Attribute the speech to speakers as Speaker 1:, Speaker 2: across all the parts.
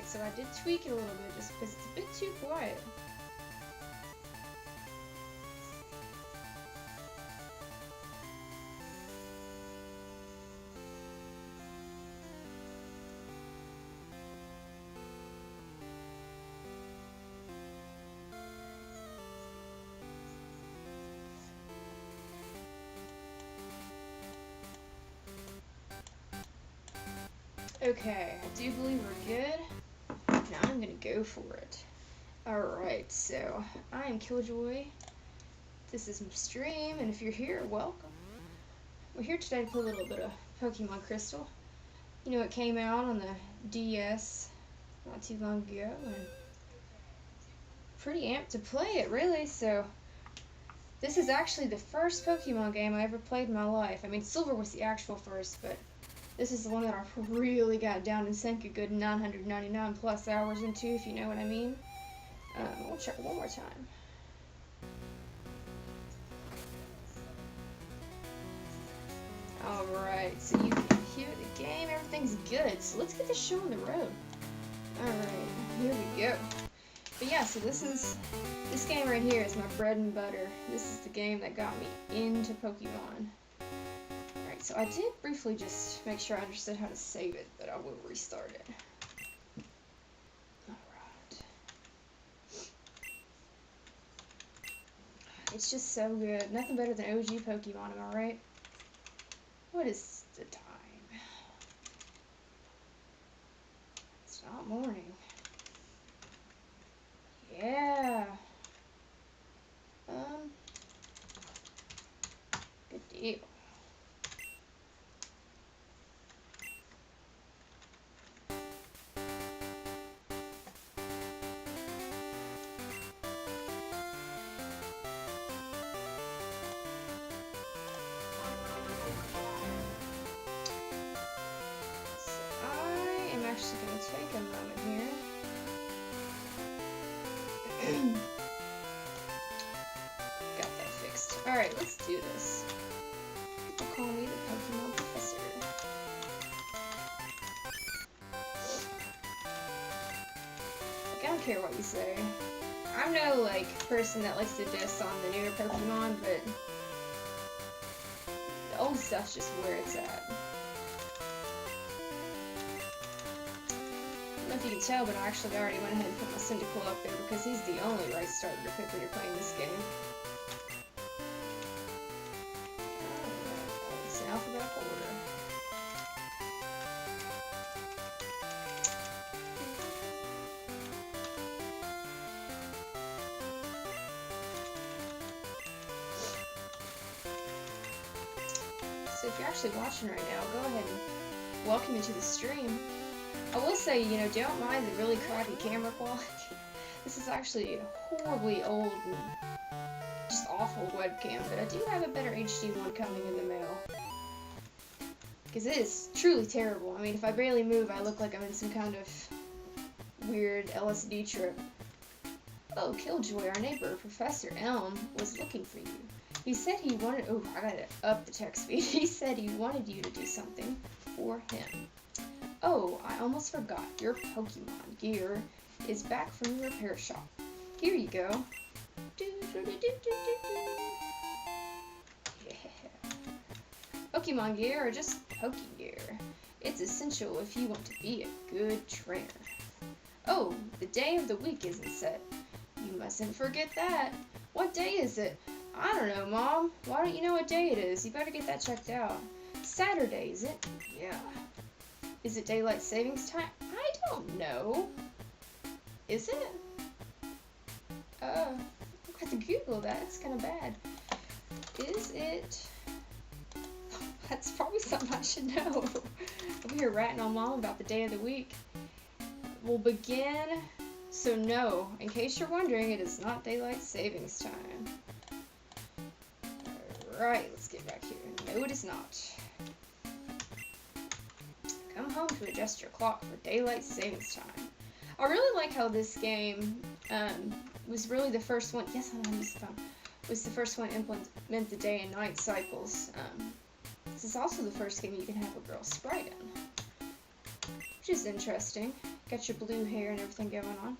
Speaker 1: Alright, so I did tweak it a little bit just because it's a bit too quiet. Okay, I do believe we're good. Now I'm gonna go for it. Alright, so I am Killjoy. This is my stream, and if you're here, welcome. We're here today to play a little bit of Pokemon Crystal. You know, it came out on the DS not too long ago, and pretty amped to play it, really. So this is actually the first Pokemon game I ever played in my life. I mean, Silver was the actual first, but this is the one that I really got down and sank a good 999 plus hours into, if you know what I mean. We'll check one more time. Alright, so you can hear the game, everything's good. So let's get this show on the road. Alright, here we go. But yeah, so this game right here is my bread and butter. This is the game that got me into Pokemon. Alright, so I did briefly just make sure I understood how to save it, but I will restart it. Alright. It's just so good. Nothing better than OG Pokemon, am I right? What is the time? It's not morning. Yeah. Good deal. Actually going to take a moment here. Got that fixed. Alright, let's do this. People call me the Pokemon Professor. Like, I don't care what you say. I'm no, like, person that likes to diss on the newer Pokemon, but the old stuff's just where it's at. I don't know if you can tell, but I actually already went ahead and put my Cyndaquil up there because he's the only right starter to pick when you're playing this game. Alright, it's in alphabetical order. So if you're actually watching right now, go ahead and welcome you to the stream. I will say, you know, don't mind the really crappy camera quality. This is actually a horribly old and just awful webcam, but I do have a better HD one coming in the mail. Because it is truly terrible. I mean, if I barely move, I look like I'm in some kind of weird LSD trip. Oh, Killjoy, our neighbor, Professor Elm, was looking for you. He said he wanted... Oh, I gotta up the text speed. He said he wanted you to do something for him. Oh, I almost forgot. Your Pokemon gear is back from the repair shop. Here you go. Yeah. Pokemon gear or just Poke gear. It's essential if you want to be a good trainer. Oh, the day of the week isn't set. You mustn't forget that. What day is it? I don't know, Mom. Why don't you know what day it is? You better get that checked out. Saturday, is it? Yeah. Is it daylight savings time? I don't know. Is it? I have to Google that. It's kind of bad. Is it? That's probably something I should know. I'm here ratting on Mom about the day of the week. We'll begin. So no, in case you're wondering, it is not daylight savings time. Alright, let's get back here. No, it is not. Come home to adjust your clock for daylight savings time. I really like how this game was really the first one. Yes, I missed the phone. Was the first one to implement the day and night cycles. This is also the first game you can have a girl sprite in, which is interesting. Got your blue hair and everything going on.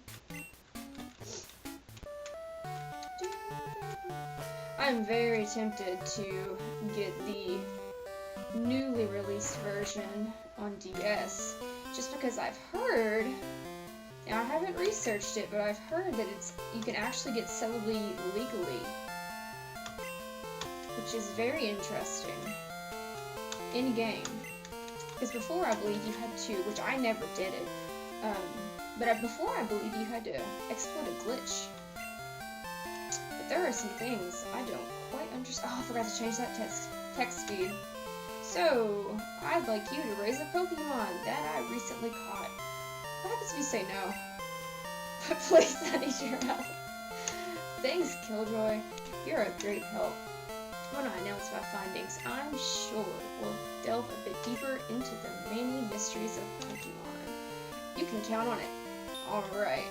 Speaker 1: I'm very tempted to get the newly released version on DS, just because I've heard, now I haven't researched it, but I've heard that you can actually get Celebi legally, which is very interesting, in-game. Because before, I believe you had to, which I never did it, but before I believe you had to exploit a glitch. But there are some things I don't quite understand. Oh, I forgot to change that text speed. So, I'd like you to raise a Pokemon that I recently caught. What happens if you say no? But please, I need your help. Thanks, Killjoy. You're a great help. When I announce my findings, I'm sure we'll delve a bit deeper into the many mysteries of Pokemon. You can count on it. Alright.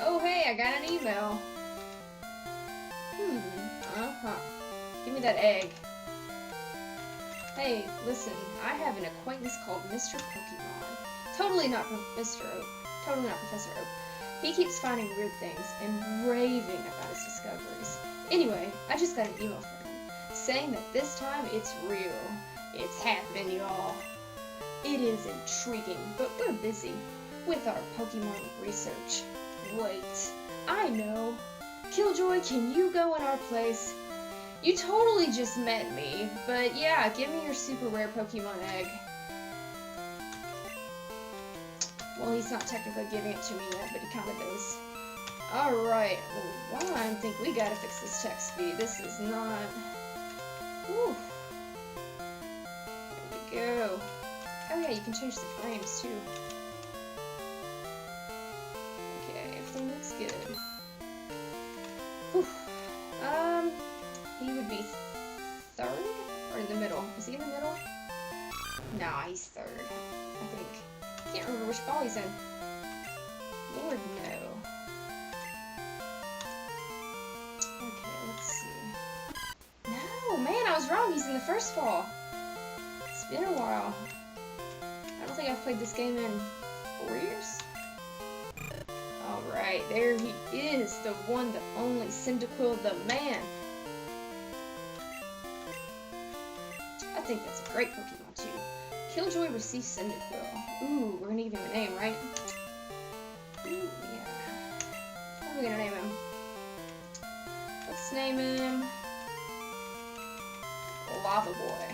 Speaker 1: Oh hey, I got an email. Give me that egg. Hey, listen, I have an acquaintance called Mr. Pokemon. Totally not Mr. Oak. Totally not Professor Oak. He keeps finding weird things and raving about his discoveries. Anyway, I just got an email from him, saying that this time it's real. It's happening, y'all. It is intriguing, but we're busy with our Pokemon research. Wait, I know. Killjoy, can you go in our place? You totally just met me, but yeah, give me your super rare Pokemon egg. Well, he's not technically giving it to me yet, but he kind of is. Alright, well, I think we gotta fix this text speed. This is not... Whew. There we go. Oh yeah, you can change the frames too. Okay, everything looks good. Whew. He would be third? Or in the middle? Is he in the middle? Nah, he's third, I think. Can't remember which ball he's in. Lord, no. Okay, let's see. No, man, I was wrong. He's in the first ball. It's been a while. I don't think I've played this game in 4 years. Alright, there he is. The one, the only Cyndaquil, the man. I think that's a great Pokemon, too. Killjoy receives Cyndaquil. Ooh, we're gonna give him a name, right? Ooh, yeah. What are we gonna name him? Let's name him Lava Boy.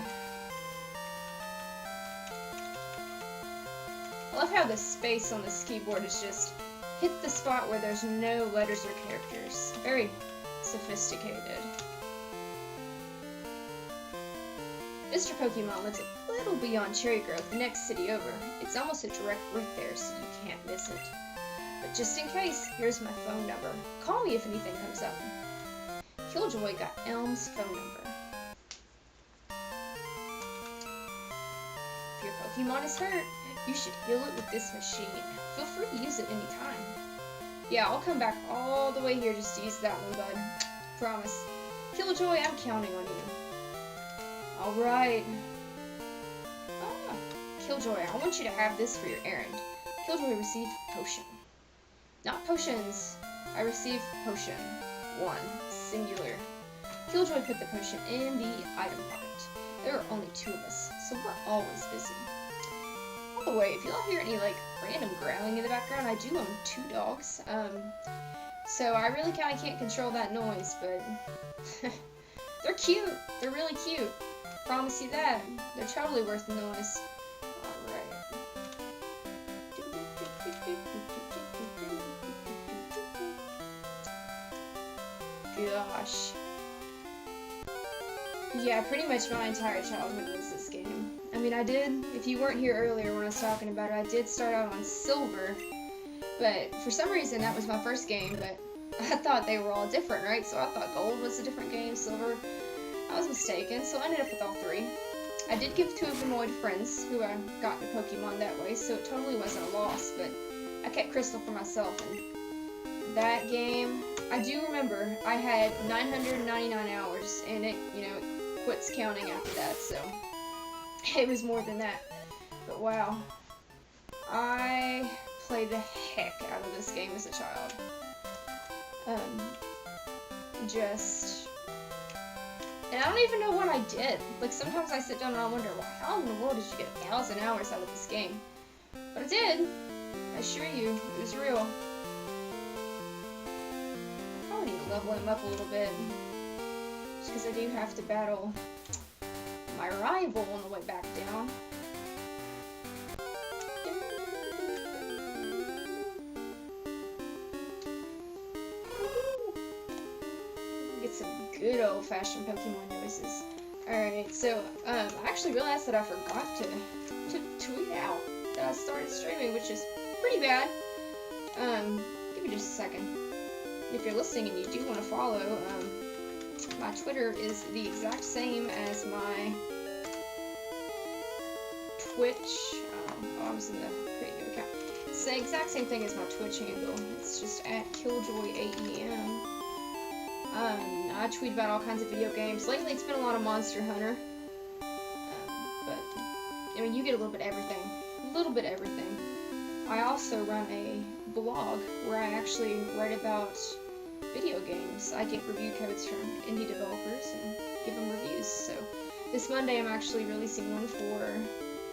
Speaker 1: I love how the space on this keyboard is just hit the spot where there's no letters or characters. Very sophisticated. Mr. Pokemon lives a little beyond Cherry Grove, the next city over. It's almost a direct route there, so you can't miss it. But just in case, here's my phone number. Call me if anything comes up. Killjoy got Elm's phone number. If your Pokemon is hurt, you should heal it with this machine. Feel free to use it anytime. Yeah, I'll come back all the way here just to use that one, bud. Promise. Killjoy, I'm counting on you. Alright. Ah, Killjoy, I want you to have this for your errand. Killjoy received potion. Not potions. I received potion. 1. Singular. Killjoy put the potion in the item pocket. There are only 2 of us, so we're always busy. By the way, if y'all hear any, like, random growling in the background, I do own 2 dogs. So I really kind of can't control that noise, but they're cute. They're really cute. Promise you that. They're totally worth the noise. Alright. Gosh. Yeah, pretty much my entire childhood was this game. I mean, I did, if you weren't here earlier when I was talking about it, I did start out on Silver, but for some reason that was my first game, but I thought they were all different, right? So I thought Gold was a different game, Silver. I was mistaken, so I ended up with all 3. I did give 2 of them away to friends who I got into Pokemon that way, so it totally wasn't a loss, but I kept Crystal for myself, and that game, I do remember I had 999 hours, and it, you know, it quits counting after that, so it was more than that, but wow. I played the heck out of this game as a child. And I don't even know what I did. Like, sometimes I sit down and I wonder, well, how in the world did you get 1,000 hours out of this game? But I did. I assure you, it was real. I probably need to level him up a little bit. Just because I do have to battle my rival on the way back down. Get some good old-fashioned Pokemon noises. Alright, so, I actually realized that I forgot to tweet out that I started streaming, which is pretty bad. Give me just a second. If you're listening and you do want to follow, my Twitter is the exact same as my Twitch. I was in the create new account. It's the exact same thing as my Twitch handle. It's just at Killjoy8em. I tweet about all kinds of video games. Lately, it's been a lot of Monster Hunter. But, I mean, you get a little bit of everything. A little bit of everything. I also run a blog where I actually write about video games. I get review codes from indie developers and give them reviews. So, this Monday, I'm actually releasing one for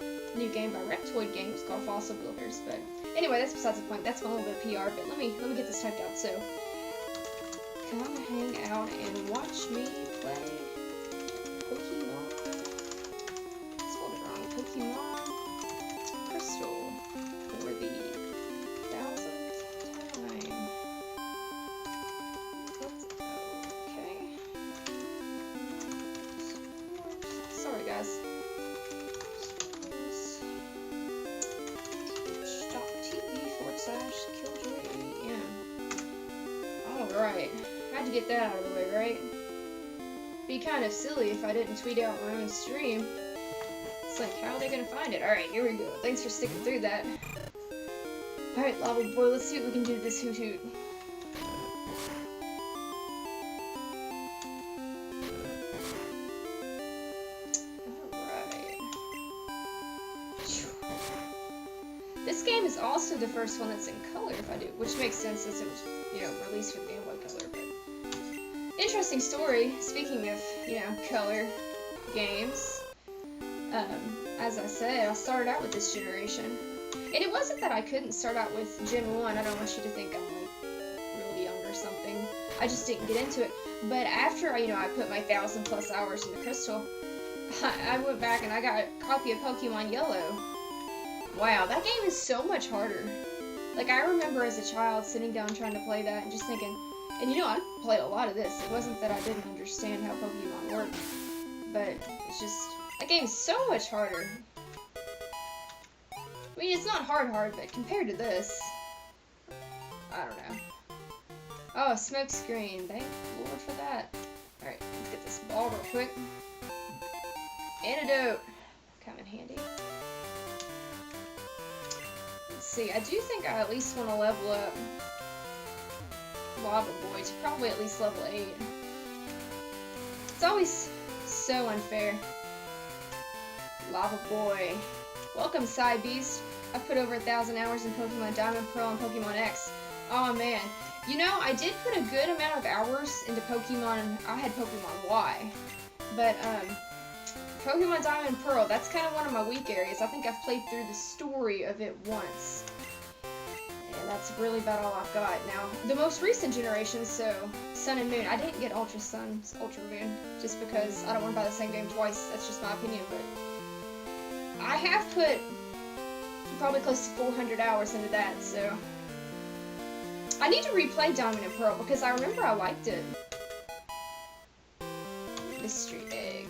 Speaker 1: a new game by Reptoid Games called Fossil Builders. But, anyway, that's besides the point. That's a little bit of PR, but let me get this typed out. So, come hang out and watch me play Pokemon. Spelled it wrong. Pokemon Crystal for the 1,000th time. Okay. Sorry, guys. Twitch.tv/Killjoy8em. Alright. Had to get that out of the way, right? Be kind of silly if I didn't tweet out my own stream. It's like, how are they gonna find it? Alright, here we go. Thanks for sticking through that. Alright, Lava Boy, let's see what we can do to this Hoot Hoot. Alright. This game is also the first one that's in color, if I do, which makes sense since it was, released for Game Boy Color, but interesting story, speaking of, color games. As I said, I started out with this generation. And it wasn't that I couldn't start out with Gen 1, I don't want you to think I'm, like, really young or something. I just didn't get into it. But after, I put my 1,000+ hours into Crystal, I went back and I got a copy of Pokemon Yellow. Wow, that game is so much harder. Like, I remember as a child sitting down trying to play that and just thinking, and I played a lot of this. It wasn't that I didn't understand how Pokemon worked, but it's just, that game is so much harder. I mean, it's not hard, but compared to this, I don't know. Oh, smoke screen. Thank Lord for that. Alright, let's get this ball real quick. Antidote. Come in handy. Let's see, I do think I at least want to level up Lava Boy to probably at least level 8. It's always so unfair. Lava Boy. Welcome, Side Beast. I've put over 1,000 hours in Pokemon Diamond, Pearl, and Pokemon X. Oh man. I did put a good amount of hours into Pokemon. I had Pokemon Y. But, Pokemon Diamond and Pearl, that's kind of one of my weak areas. I think I've played through the story of it once. And that's really about all I've got. Now, the most recent generation, so Sun and Moon, I didn't get Ultra Sun, Ultra Moon, just because I don't want to buy the same game twice. That's just my opinion, but I have put probably close to 400 hours into that, so I need to replay Diamond and Pearl because I remember I liked it. Mystery Egg.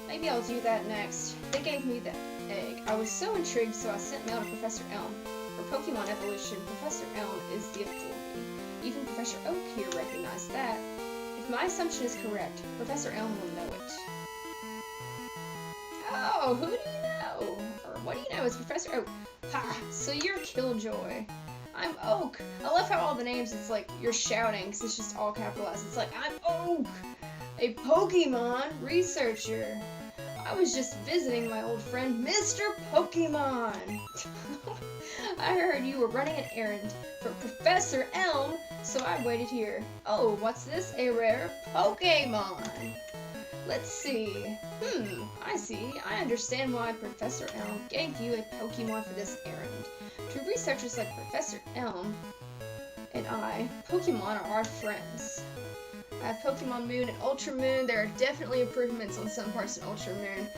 Speaker 1: Maybe I'll do that next. They gave me the egg. I was so intrigued, so I sent mail to Professor Elm. For Pokemon evolution, Professor Elm is the authority. Even Professor Oak here recognized that. If my assumption is correct, Professor Elm will know it. Oh, who do you know? Or what do you know? It's Professor Oak. Ha! So you're Killjoy. I'm Oak. I love how all the names, it's like you're shouting, because it's just all capitalized. It's like, I'm Oak, a Pokemon researcher. I was just visiting my old friend, Mr. Pokemon. I heard you were running an errand for Professor Elm, so I waited here. Oh, what's this? A rare Pokemon. Let's see. I see. I understand why Professor Elm gave you a Pokemon for this errand. To researchers like Professor Elm and I, Pokemon are our friends. I have Pokemon Moon and Ultra Moon. There are definitely improvements on some parts in Ultra Moon.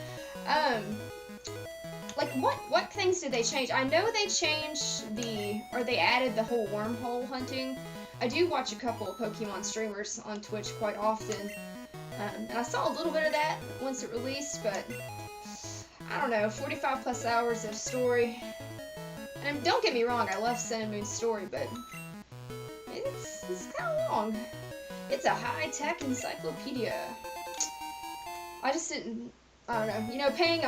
Speaker 1: Like what things did they change? I know they changed they added the whole wormhole hunting. I do watch a couple of Pokemon streamers on Twitch quite often. And I saw a little bit of that once it released, but I don't know, 45 plus hours of story. And don't get me wrong, I love Sun and Moon's story, but it's kind of long. It's a high-tech encyclopedia. I just didn't, I don't know, you know, paying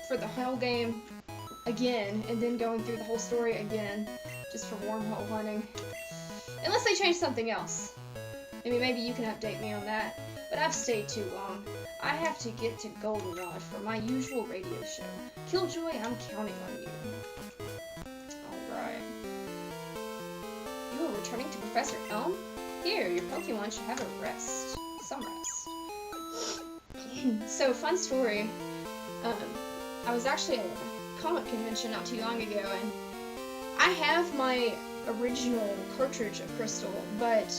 Speaker 1: for the whole game again, and then going through the whole story again, just for wormhole hunting. Unless they change something else. I mean, maybe you can update me on that, but I've stayed too long. I have to get to Goldenrod for my usual radio show. Killjoy, I'm counting on you. Alright. You are returning to Professor Elm? Here, your Pokemon should have a rest. Some rest. So, fun story. I was actually at a comic convention not too long ago, and I have my original cartridge of Crystal, but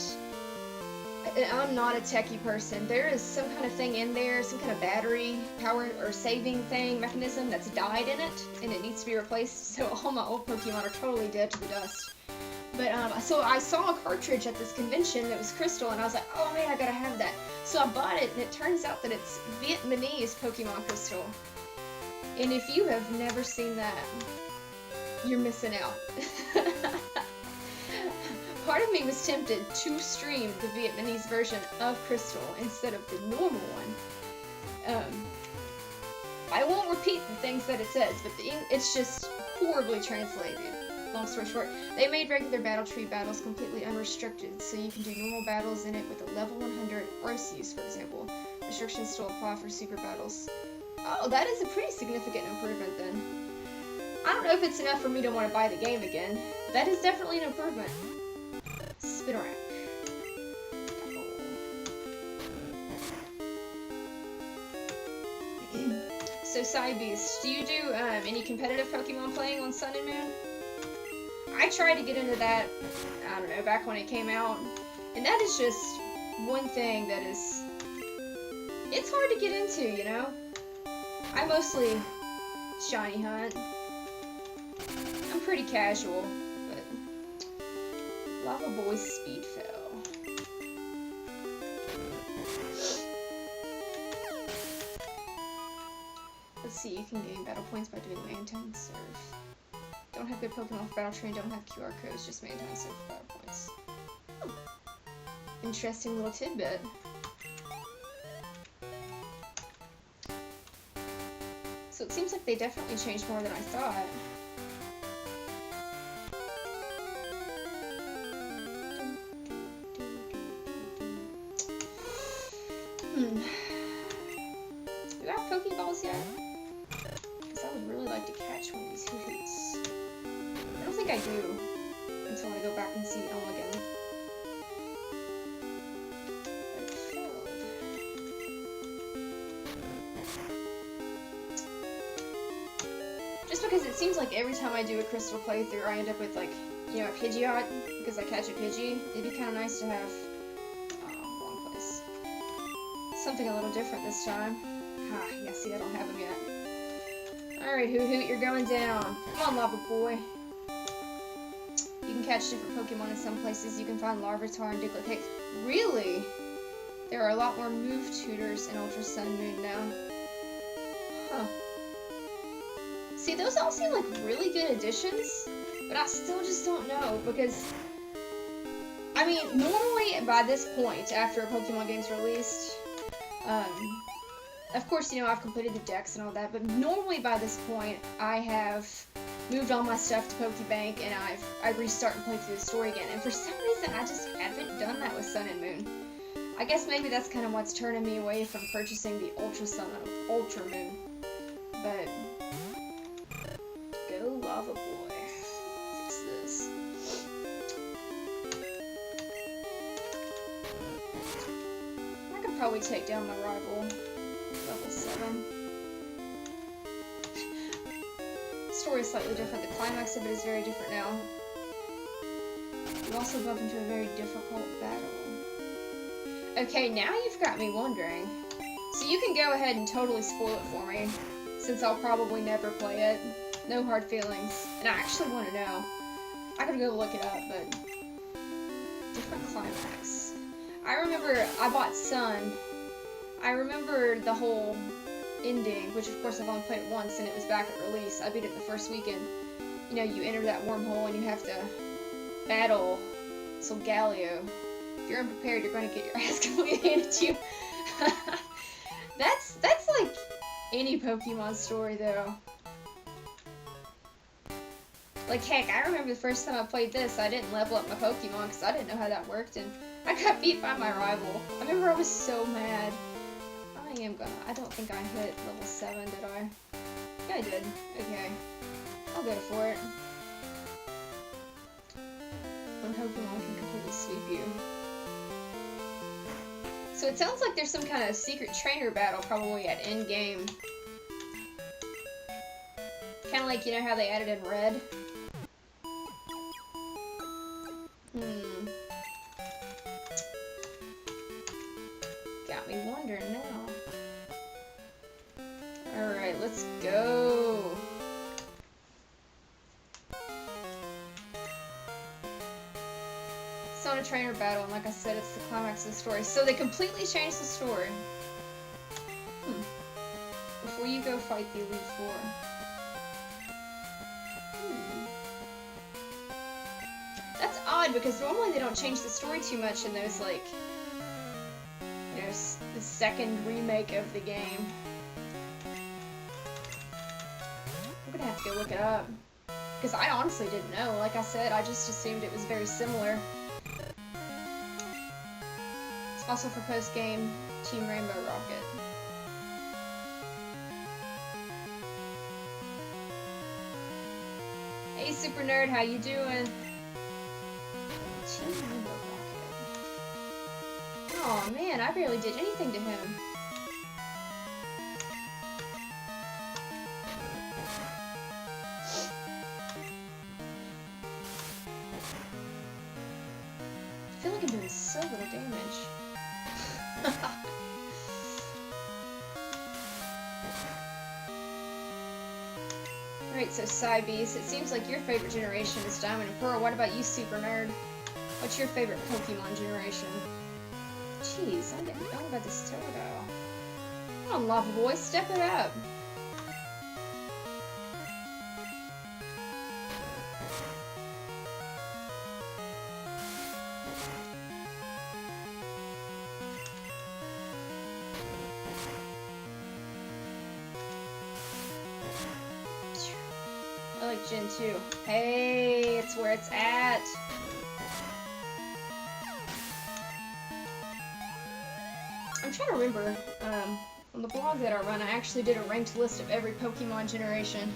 Speaker 1: I'm not a techie person. There is some kind of thing in there, some kind of battery power or saving thing mechanism that's died in it, and it needs to be replaced. So all my old Pokemon are totally dead to the dust. But so I saw a cartridge at this convention that was Crystal, and I was like, oh man, I gotta have that. So I bought it, and it turns out that it's Vietnamese Pokemon Crystal. And if you have never seen that, you're missing out. Part of me was tempted to stream the Vietnamese version of Crystal instead of the normal one. I won't repeat the things that it says, but it's just horribly translated. Long story short, they made regular battle tree battles completely unrestricted, so you can do normal battles in it with a level 100 Arceus, for example. Restrictions still apply for super battles. Oh, that is a pretty significant improvement then. I don't know if it's enough for me to want to buy the game again. That is definitely an improvement. Spinarak. So, Psybeast, do you do any competitive Pokemon playing on Sun and Moon? I tried to get into that, I don't know, back when it came out, and that is just one thing that is, it's hard to get into, you know? I mostly shiny hunt. I'm pretty casual, but Lava Boy's speed fell. Let's see, you can gain battle points by doing Maintain Serve. Don't have good Pokemon for Battle Train, don't have QR codes, just Maintain Serve for battle points. Interesting little tidbit. So it seems like they definitely changed more than I thought. Do I have Pokeballs yet? Because I would really like to catch one of these hoots. I don't think I do until I go back and see Elm again. But it failed. Just because it seems like every time I do a Crystal playthrough, I end up with, like, you know, a Pidgeot, because I catch a Pidgey. It'd be kind of nice to have, wrong place. Something a little different this time. Ah, yeah, see, I don't have them yet. Alright, Hoot, you're going down. Come on, Lava Boy. You can catch different Pokemon in some places. You can find Larvitar and Diglett. Really? There are a lot more move tutors in Ultra Sun and Moon now. Huh. See, those all seem like really good additions, but I still just don't know, because, I mean, normally by this point, after a Pokemon game's released, of course, you know, I've completed the decks and all that, but normally by this point, I have moved all my stuff to Pokebank, and I restart and play through the story again, and for some reason, I just haven't done that with Sun and Moon. I guess maybe that's kind of what's turning me away from purchasing the Ultra Sun of Ultramoon. But go Lava Boy. Fix this. I could probably take down the rival. Level 7. The story is slightly different. The climax of it is very different now. You also bump into a very difficult battle. Okay, now you've got me wondering. So you can go ahead and totally spoil it for me, since I'll probably never play it. No hard feelings. And I actually want to know. I gotta go look it up, but... different climax. I remember I bought Sun. I remember the whole ending, which of course I've only played it once and it was back at release. I beat it the first weekend. You know, you enter that wormhole and you have to battle Solgaleo. If you're unprepared, you're going to get your ass completely handed to you. That's like any Pokemon story, though. Like, heck, I remember the first time I played this, I didn't level up my Pokemon because I didn't know how that worked, and I got beat by my rival. I remember I was so mad. I don't think I hit level 7, did I? Yeah, I did. Okay. I'll go for it. One Pokemon can completely sweep you. So it sounds like there's some kind of secret trainer battle probably at end game. Kind of like, you know how they added in Red? Got me wondering now. Alright, let's go. It's not a trainer battle, and like I said, it's the climax of the story. So they completely changed the story. Before you go fight the Elite Four. That's odd, because normally they don't change the story too much in those, like, you know, the second remake of the game. I'm gonna have to go look it up. Because I honestly didn't know. Like I said, I just assumed it was very similar. It's also for post-game Team Rainbow Rocket. Hey, Super Nerd, how you doing? Team Rainbow Rocket. Aw, man, I barely did anything to him. I feel like I'm doing so little damage. Alright, so Psybeast, it seems like your favorite generation is Diamond and Pearl. What about you, Super Nerd? What's your favorite Pokemon generation? Jeez, I didn't know about this Toto. Come on, Lava Boy, step it up. I like Gen 2. Hey, it's where it's at. I'm trying to remember, on the blog that I run, I actually did a ranked list of every Pokemon generation.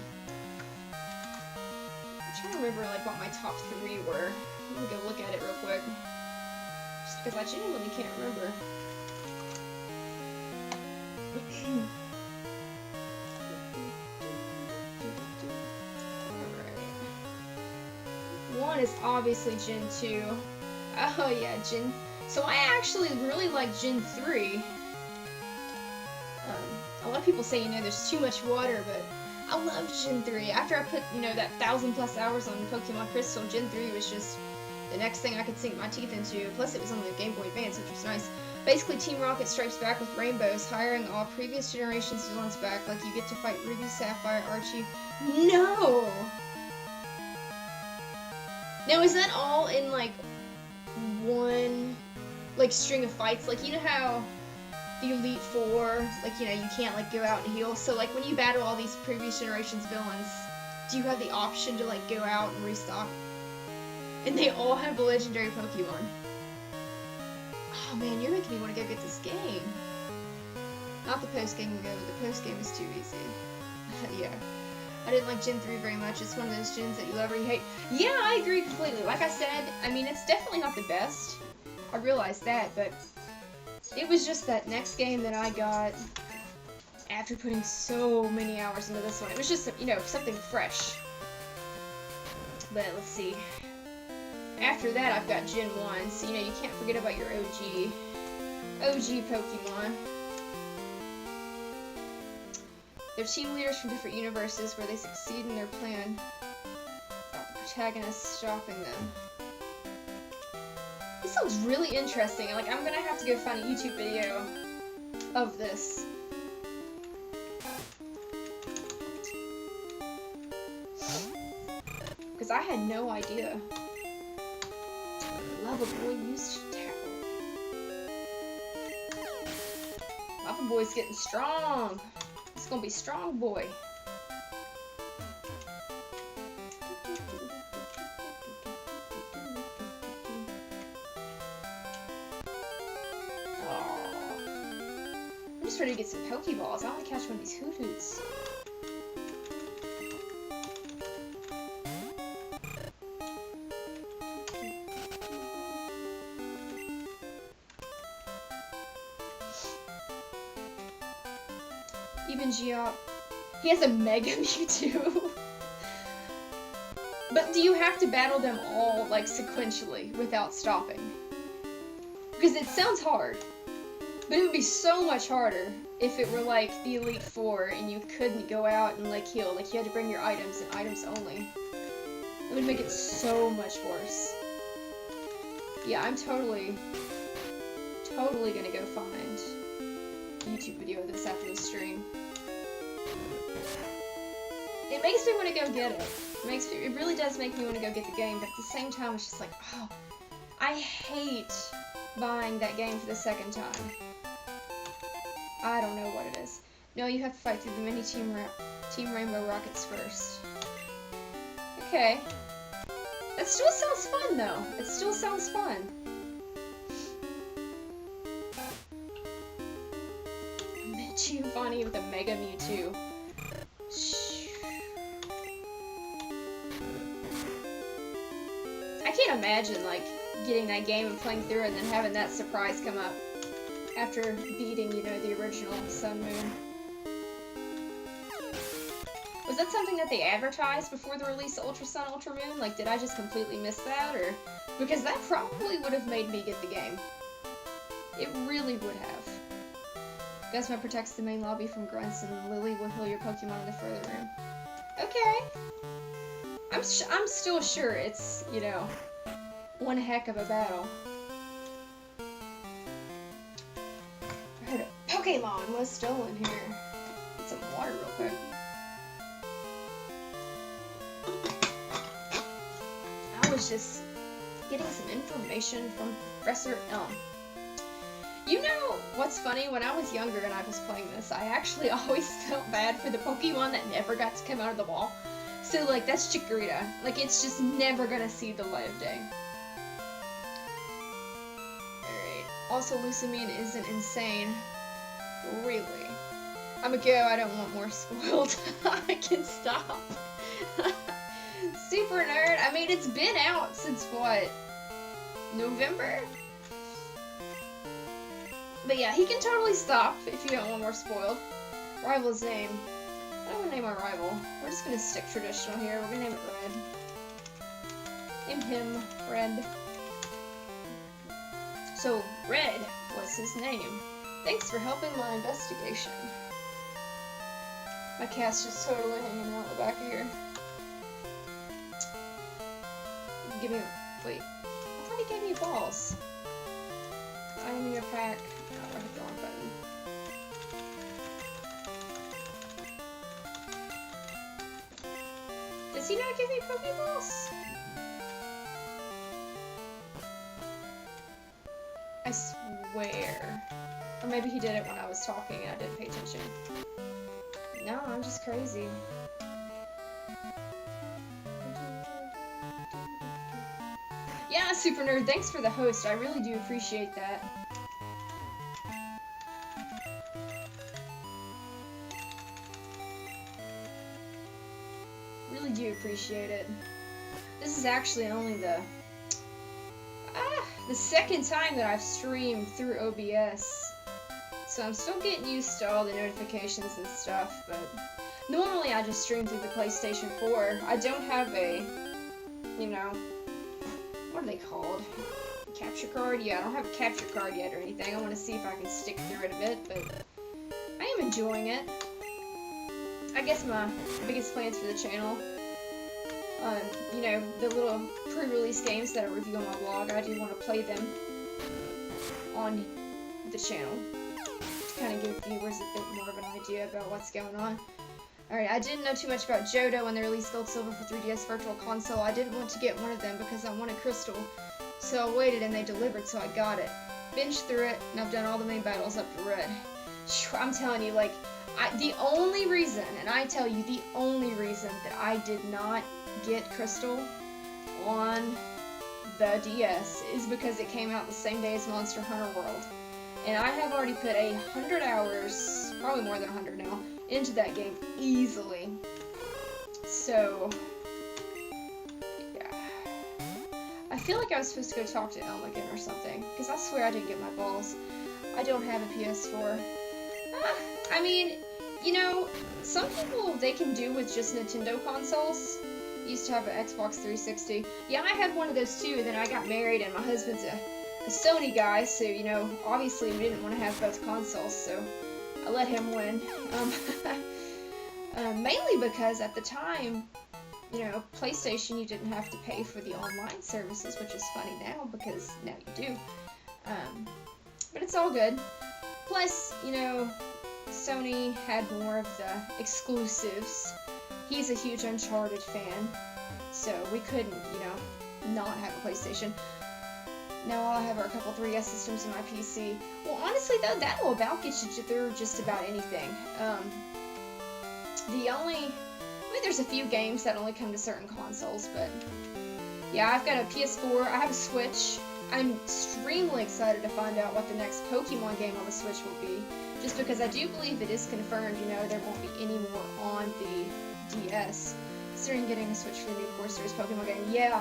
Speaker 1: I'm trying to remember, like, what my top 3 were. Let me go look at it real quick. Just because I genuinely can't remember. One is obviously Gen 2. Oh yeah, Gen... So I actually really like Gen 3. A lot of people say, you know, there's too much water, but I love Gen 3. After I put, you know, that 1,000+ hours on Pokemon Crystal, Gen 3 was just the next thing I could sink my teeth into. Plus it was on the Game Boy Advance, which was nice. Basically, Team Rocket strikes back with rainbows, hiring all previous generations villains back, like you get to fight Ruby, Sapphire, Archie. No! Now, is that all in, like, one, like, string of fights? Like, you know how the Elite Four, like, you know, you can't, like, go out and heal? So, like, when you battle all these previous generations villains, do you have the option to, like, go out and restock? And they all have the legendary Pokemon. Oh, Oh man, you're making me want to go get this game. Not the post-game go, but the post-game is too easy. Yeah. I didn't like Gen 3 very much. It's one of those gens that you love or you hate. Yeah, I agree completely. Like I said, I mean, it's definitely not the best. I realized that, but it was just that next game that I got after putting so many hours into this one. It was just, you know, something fresh. But let's see. After that, I've got Gen 1, so, you know, you can't forget about your OG Pokemon. They're team leaders from different universes where they succeed in their plan without the protagonist stopping them. This sounds really interesting. Like, I'm gonna have to go find a YouTube video of this. Because I had no idea. Lava Boy used tower. Lava Boy's getting strong. It's gonna be strong boy. I'm just ready to get some Pokeballs. I want to catch one of these Hoothoots. Even Geop. He has a Mega Mewtwo. But do you have to battle them all, like, sequentially, without stopping? Because it sounds hard. But it would be so much harder if it were, like, the Elite Four and you couldn't go out and, like, heal. Like, you had to bring your items and items only. It would make it so much worse. Yeah, I'm totally gonna go find a YouTube video of this after the stream. It makes me want to go get it. It really does make me want to go get the game, but at the same time, it's just like, oh, I hate buying that game for the second time. I don't know what it is. No, you have to fight through the mini Team Rainbow Rockets first. Okay. That still sounds fun, though. It still sounds fun. Giovanni with a Mega Mewtwo. I can't imagine, like, getting that game and playing through it and then having that surprise come up after beating, you know, the original Sun Moon. Was that something that they advertised before the release of Ultra Sun, Ultra Moon? Like, did I just completely miss that? Or because that probably would have made me get the game. It really would have. Guzma protects the main lobby from grunts, and Lily will heal your Pokemon in the further room. Okay. I'm still sure it's, you know, one heck of a battle. I heard a Pokemon was stolen here. Get some water real quick. I was just getting some information from Professor Elm. You know what's funny? When I was younger and I was playing this, I actually always felt bad for the Pokemon that never got to come out of the wall. So, like, that's Chikorita. Like, it's just never gonna see the light of day. Alright. Also, Lucamine isn't insane. Really. I'm a go, I don't want more spoiled. I can stop. Super nerd. I mean, it's been out since, what? November? But yeah, he can totally stop if you don't want more spoiled. Rival's name. I don't want to name our rival. We're just going to stick traditional here. We're going to name it Red. Name him Red. So, Red was his name. Thanks for helping my investigation. My cat's just totally hanging out in the back of here. Give me... Wait. I thought he gave me balls. I am in your pack. Oh, I hit the wrong button. Does he not give me Pokeballs? I swear. Or maybe he did it when I was talking and I didn't pay attention. No, I'm just crazy. Yeah, Super Nerd, thanks for the host. I really do appreciate that. do appreciate it. This is actually only the second time that I've streamed through OBS. So I'm still getting used to all the notifications and stuff, but normally I just stream through the PlayStation 4. I don't have a, you know, what are they called? Capture card? Yeah, I don't have a capture card yet or anything. I want to see if I can stick through it a bit, but I am enjoying it. I guess my biggest plans for the channel, you know, the little pre-release games that I review on my blog, I do want to play them on the channel to kind of give viewers a bit more of an idea about what's going on. Alright, I didn't know too much about Johto when they released Gold Silver for 3DS Virtual Console. I didn't want to get one of them because I wanted Crystal, so I waited and they delivered, so I got it. Binged through it, and I've done all the main battles up to Red. I'm telling you, like, the only reason, and I tell you, the only reason that I did not get Crystal on the DS is because it came out the same day as Monster Hunter World. And I have already put 100 hours, probably more than 100 now, into that game easily. So, yeah. I feel like I was supposed to go talk to Elm again or something, because I swear I didn't get my balls. I don't have a PS4. I mean, you know, some people, they can do with just Nintendo consoles. Used to have an Xbox 360. Yeah, I had one of those too, then I got married and my husband's a Sony guy, so, you know, obviously we didn't want to have both consoles, so I let him win. Mainly because at the time, you know, PlayStation, you didn't have to pay for the online services, which is funny now, because now you do. But it's all good. Plus, you know, Sony had more of the exclusives. He's a huge Uncharted fan, so we couldn't, you know, not have a PlayStation. Now all I have are a couple 3DS systems in my PC. Well, honestly, though, that will about get you through just about anything. I mean, there's a few games that only come to certain consoles, but yeah, I've got a PS4, I have a Switch. I'm extremely excited to find out what the next Pokemon game on the Switch will be, just because I do believe it is confirmed, you know, there won't be any more on the DS. Considering getting a Switch for the new Core Series Pokemon game, yeah,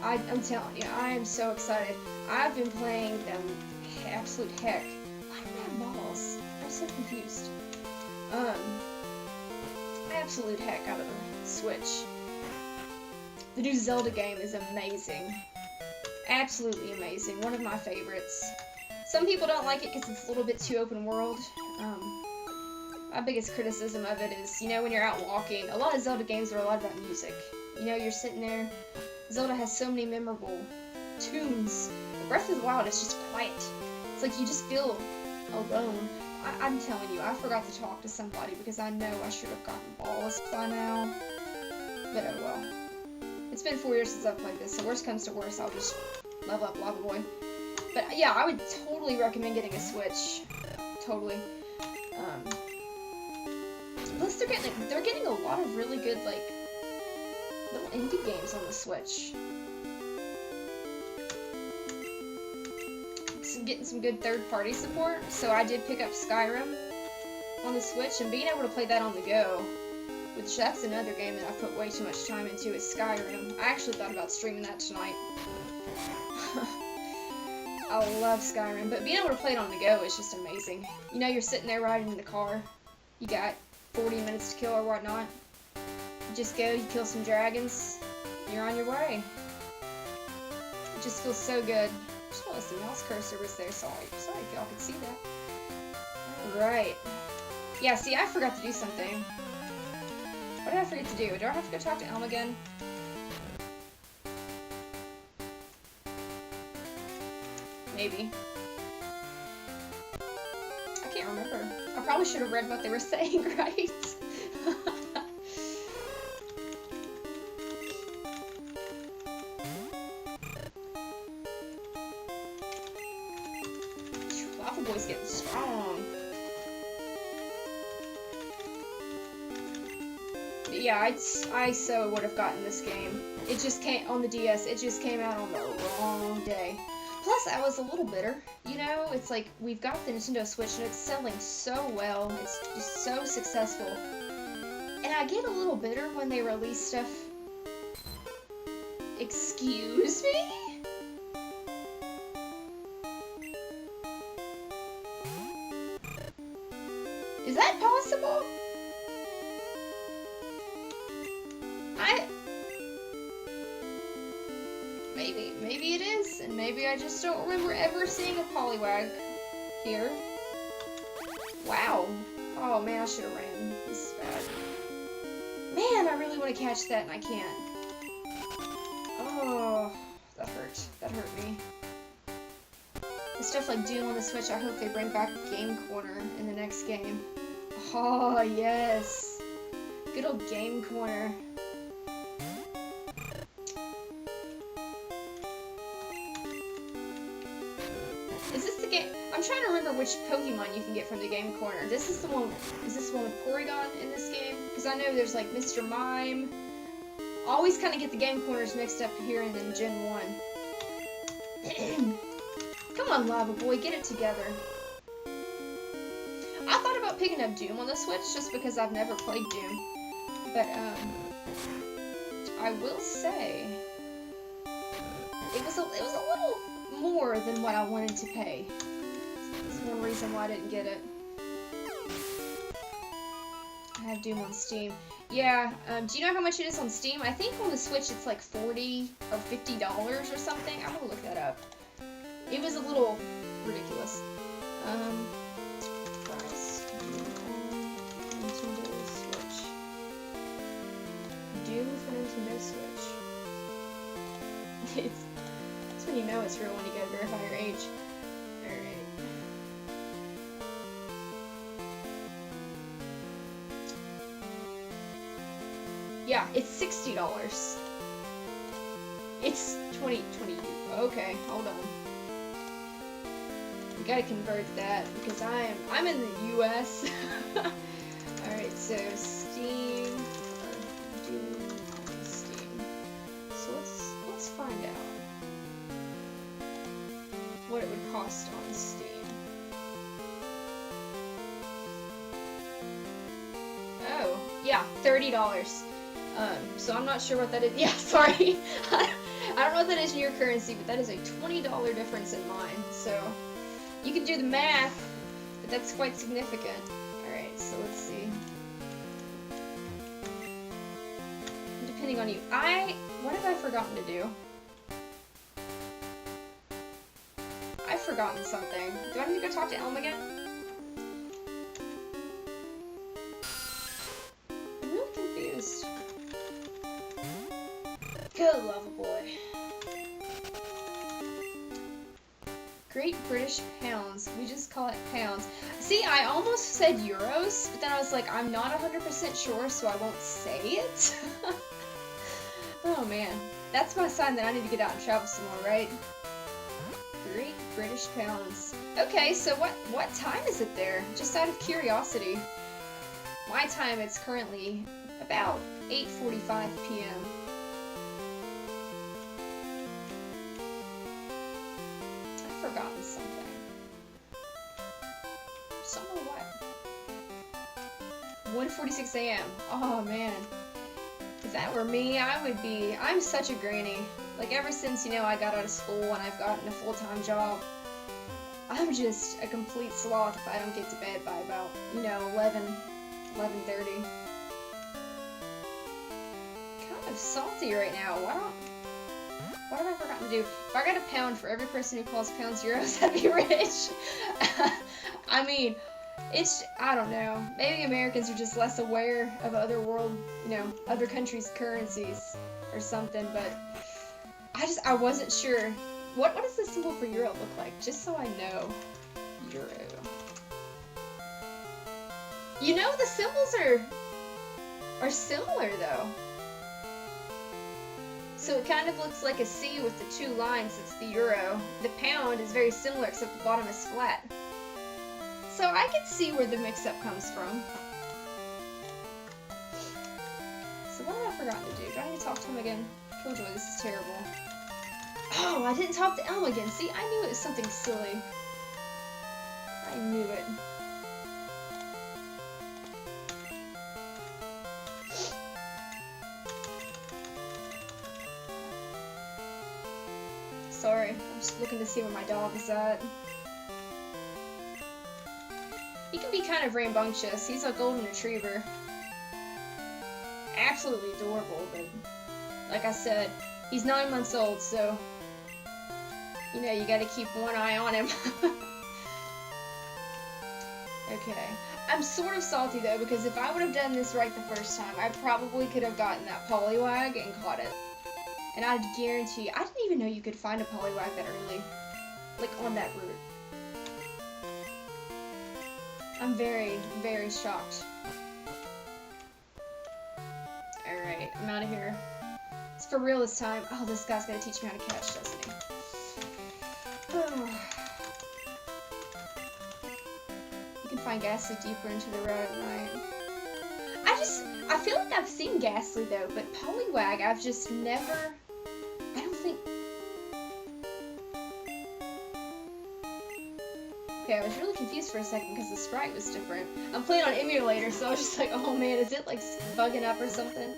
Speaker 1: I'm telling you, I am so excited. I've been playing them absolute heck. Why do I have balls? I'm so confused. Absolute heck out of the Switch. The new Zelda game is amazing. Absolutely amazing. One of my favorites. Some people don't like it because it's a little bit too open world. My biggest criticism of it is, you know, when you're out walking, a lot of Zelda games are a lot about music. You know, you're sitting there, Zelda has so many memorable tunes. But Breath of the Wild is just quiet. It's like you just feel alone. I'm telling you, I forgot to talk to somebody because I know I should have gotten balls by now. But oh well. It's been 4 years since I've played this, so worst comes to worst, I'll just level up Lava Boy. But yeah, I would totally recommend getting a Switch. Totally. Plus they're getting a lot of really good, like, little indie games on the Switch. Getting some good third-party support, so I did pick up Skyrim on the Switch, and being able to play that on the go, which that's another game that I've put way too much time into, is Skyrim. I actually thought about streaming that tonight. I love Skyrim, but being able to play it on the go is just amazing. You know, you're sitting there riding in the car, you got 40 minutes to kill or whatnot, you just go, you kill some dragons, you're on your way. It just feels so good. I just realized the mouse cursor was there, sorry if y'all could see that. Alright. Yeah, see, I forgot to do something. What did I forget to do? Do I have to go talk to Elm again? Maybe. I can't remember. I probably should have read what they were saying, right? Lava Boy's getting strong. But yeah, I so would have gotten this game. It just came on the DS. It just came out on the wrong day. Plus, I was a little bitter. You know, it's like we've got the Nintendo Switch and it's selling so well. It's just so successful. And I get a little bitter when they release stuff. Excuse me? Is that possible? Maybe it is, and maybe I just don't remember ever seeing a Poliwag here. Wow. Oh man, I should have ran. This is bad. Man, I really want to catch that and I can't. Oh, that hurt. That hurt me. With stuff like Doom on the Switch, I hope they bring back Game Corner in the next game. Oh, yes. Good old Game Corner. Is this the game? I'm trying to remember which Pokemon you can get from the Game Corner. This is the one. Is this the one with Porygon in this game? Because I know there's like Mr. Mime. I always kind of get the Game Corners mixed up here and in Gen 1. Come on, Lava Boy, get it together. I thought about picking up Doom on the Switch just because I've never played Doom. But, I will say, it was a little more than what I wanted to pay. That's one reason why I didn't get it. I have Doom on Steam. Yeah, do you know how much it is on Steam? I think on the Switch it's like $40 or $50 or something. I'm gonna look that up. It was a little ridiculous. Price. Nintendo Switch. Doom for Nintendo Switch. It's when you know it's real when you gotta verify your age. Alright. Yeah, it's $60. It's 2020. Okay, hold on. We gotta convert that because I'm in the US. Alright, so Steam or Doom on Steam. So let's find out what it would cost on Steam. Oh, yeah, $30. So I'm not sure what that is. Yeah, sorry. I don't know what that is in your currency, but that is a $20 difference in mine. So you can do the math, but that's quite significant. Alright, so let's see. Depending on you. What have I forgotten to do? I've forgotten something. Do I need to go talk to Elm again? I'm really confused. Good Lava Boy. Great British Pounds. We just call it pounds. See, I almost said euros, but then I was like, I'm not 100% sure, so I won't say it. Oh man. That's my sign that I need to get out and travel some more, right? Great British Pounds. Okay, so what time is it there? Just out of curiosity. My time, it's currently about 8:45 p.m. I've forgotten something. Just don't know what. 1:46 a.m. Oh man. If that were me, I'm such a granny. Like, ever since, I got out of school and I've gotten a full-time job, I'm just a complete sloth if I don't get to bed by about, 11:30. Kind of salty right now. What have I forgotten to do? If I got a pound for every person who calls pounds euros, I'd be rich. I mean, I don't know. Maybe Americans are just less aware of other other countries' currencies or something, but I wasn't sure. What does the symbol for euro look like? Just so I know. Euro. The symbols are similar though. So it kind of looks like a C with the two lines. It's the euro. The pound is very similar except the bottom is flat. So I can see where the mix-up comes from. So what have I forgotten to do? Do I need to talk to him again? Killjoy, this is terrible. Oh, I didn't talk to Elm again. See, I knew it was something silly. I knew it. Sorry, I'm just looking to see where my dog is at. He can be kind of rambunctious. He's a golden retriever. Absolutely adorable, but like I said, he's 9 months old, so you know, you gotta keep one eye on him. Okay. I'm sort of salty though, because if I would have done this right the first time, I probably could have gotten that Poliwag and caught it. And I'd guarantee, I didn't even know you could find a Poliwag that early. Like, on that route. I'm very, very shocked. Alright, I'm out of here. It's for real this time. Oh, this guy's gonna teach me how to catch, doesn't he? Oh. You can find Ghastly deeper into the road at night. I feel like I've seen Ghastly though, but Poliwag I've just never, I don't think. Okay, I was really confused for a second because the sprite was different. I'm playing on emulator, so I was just like, oh man, is it like bugging up or something?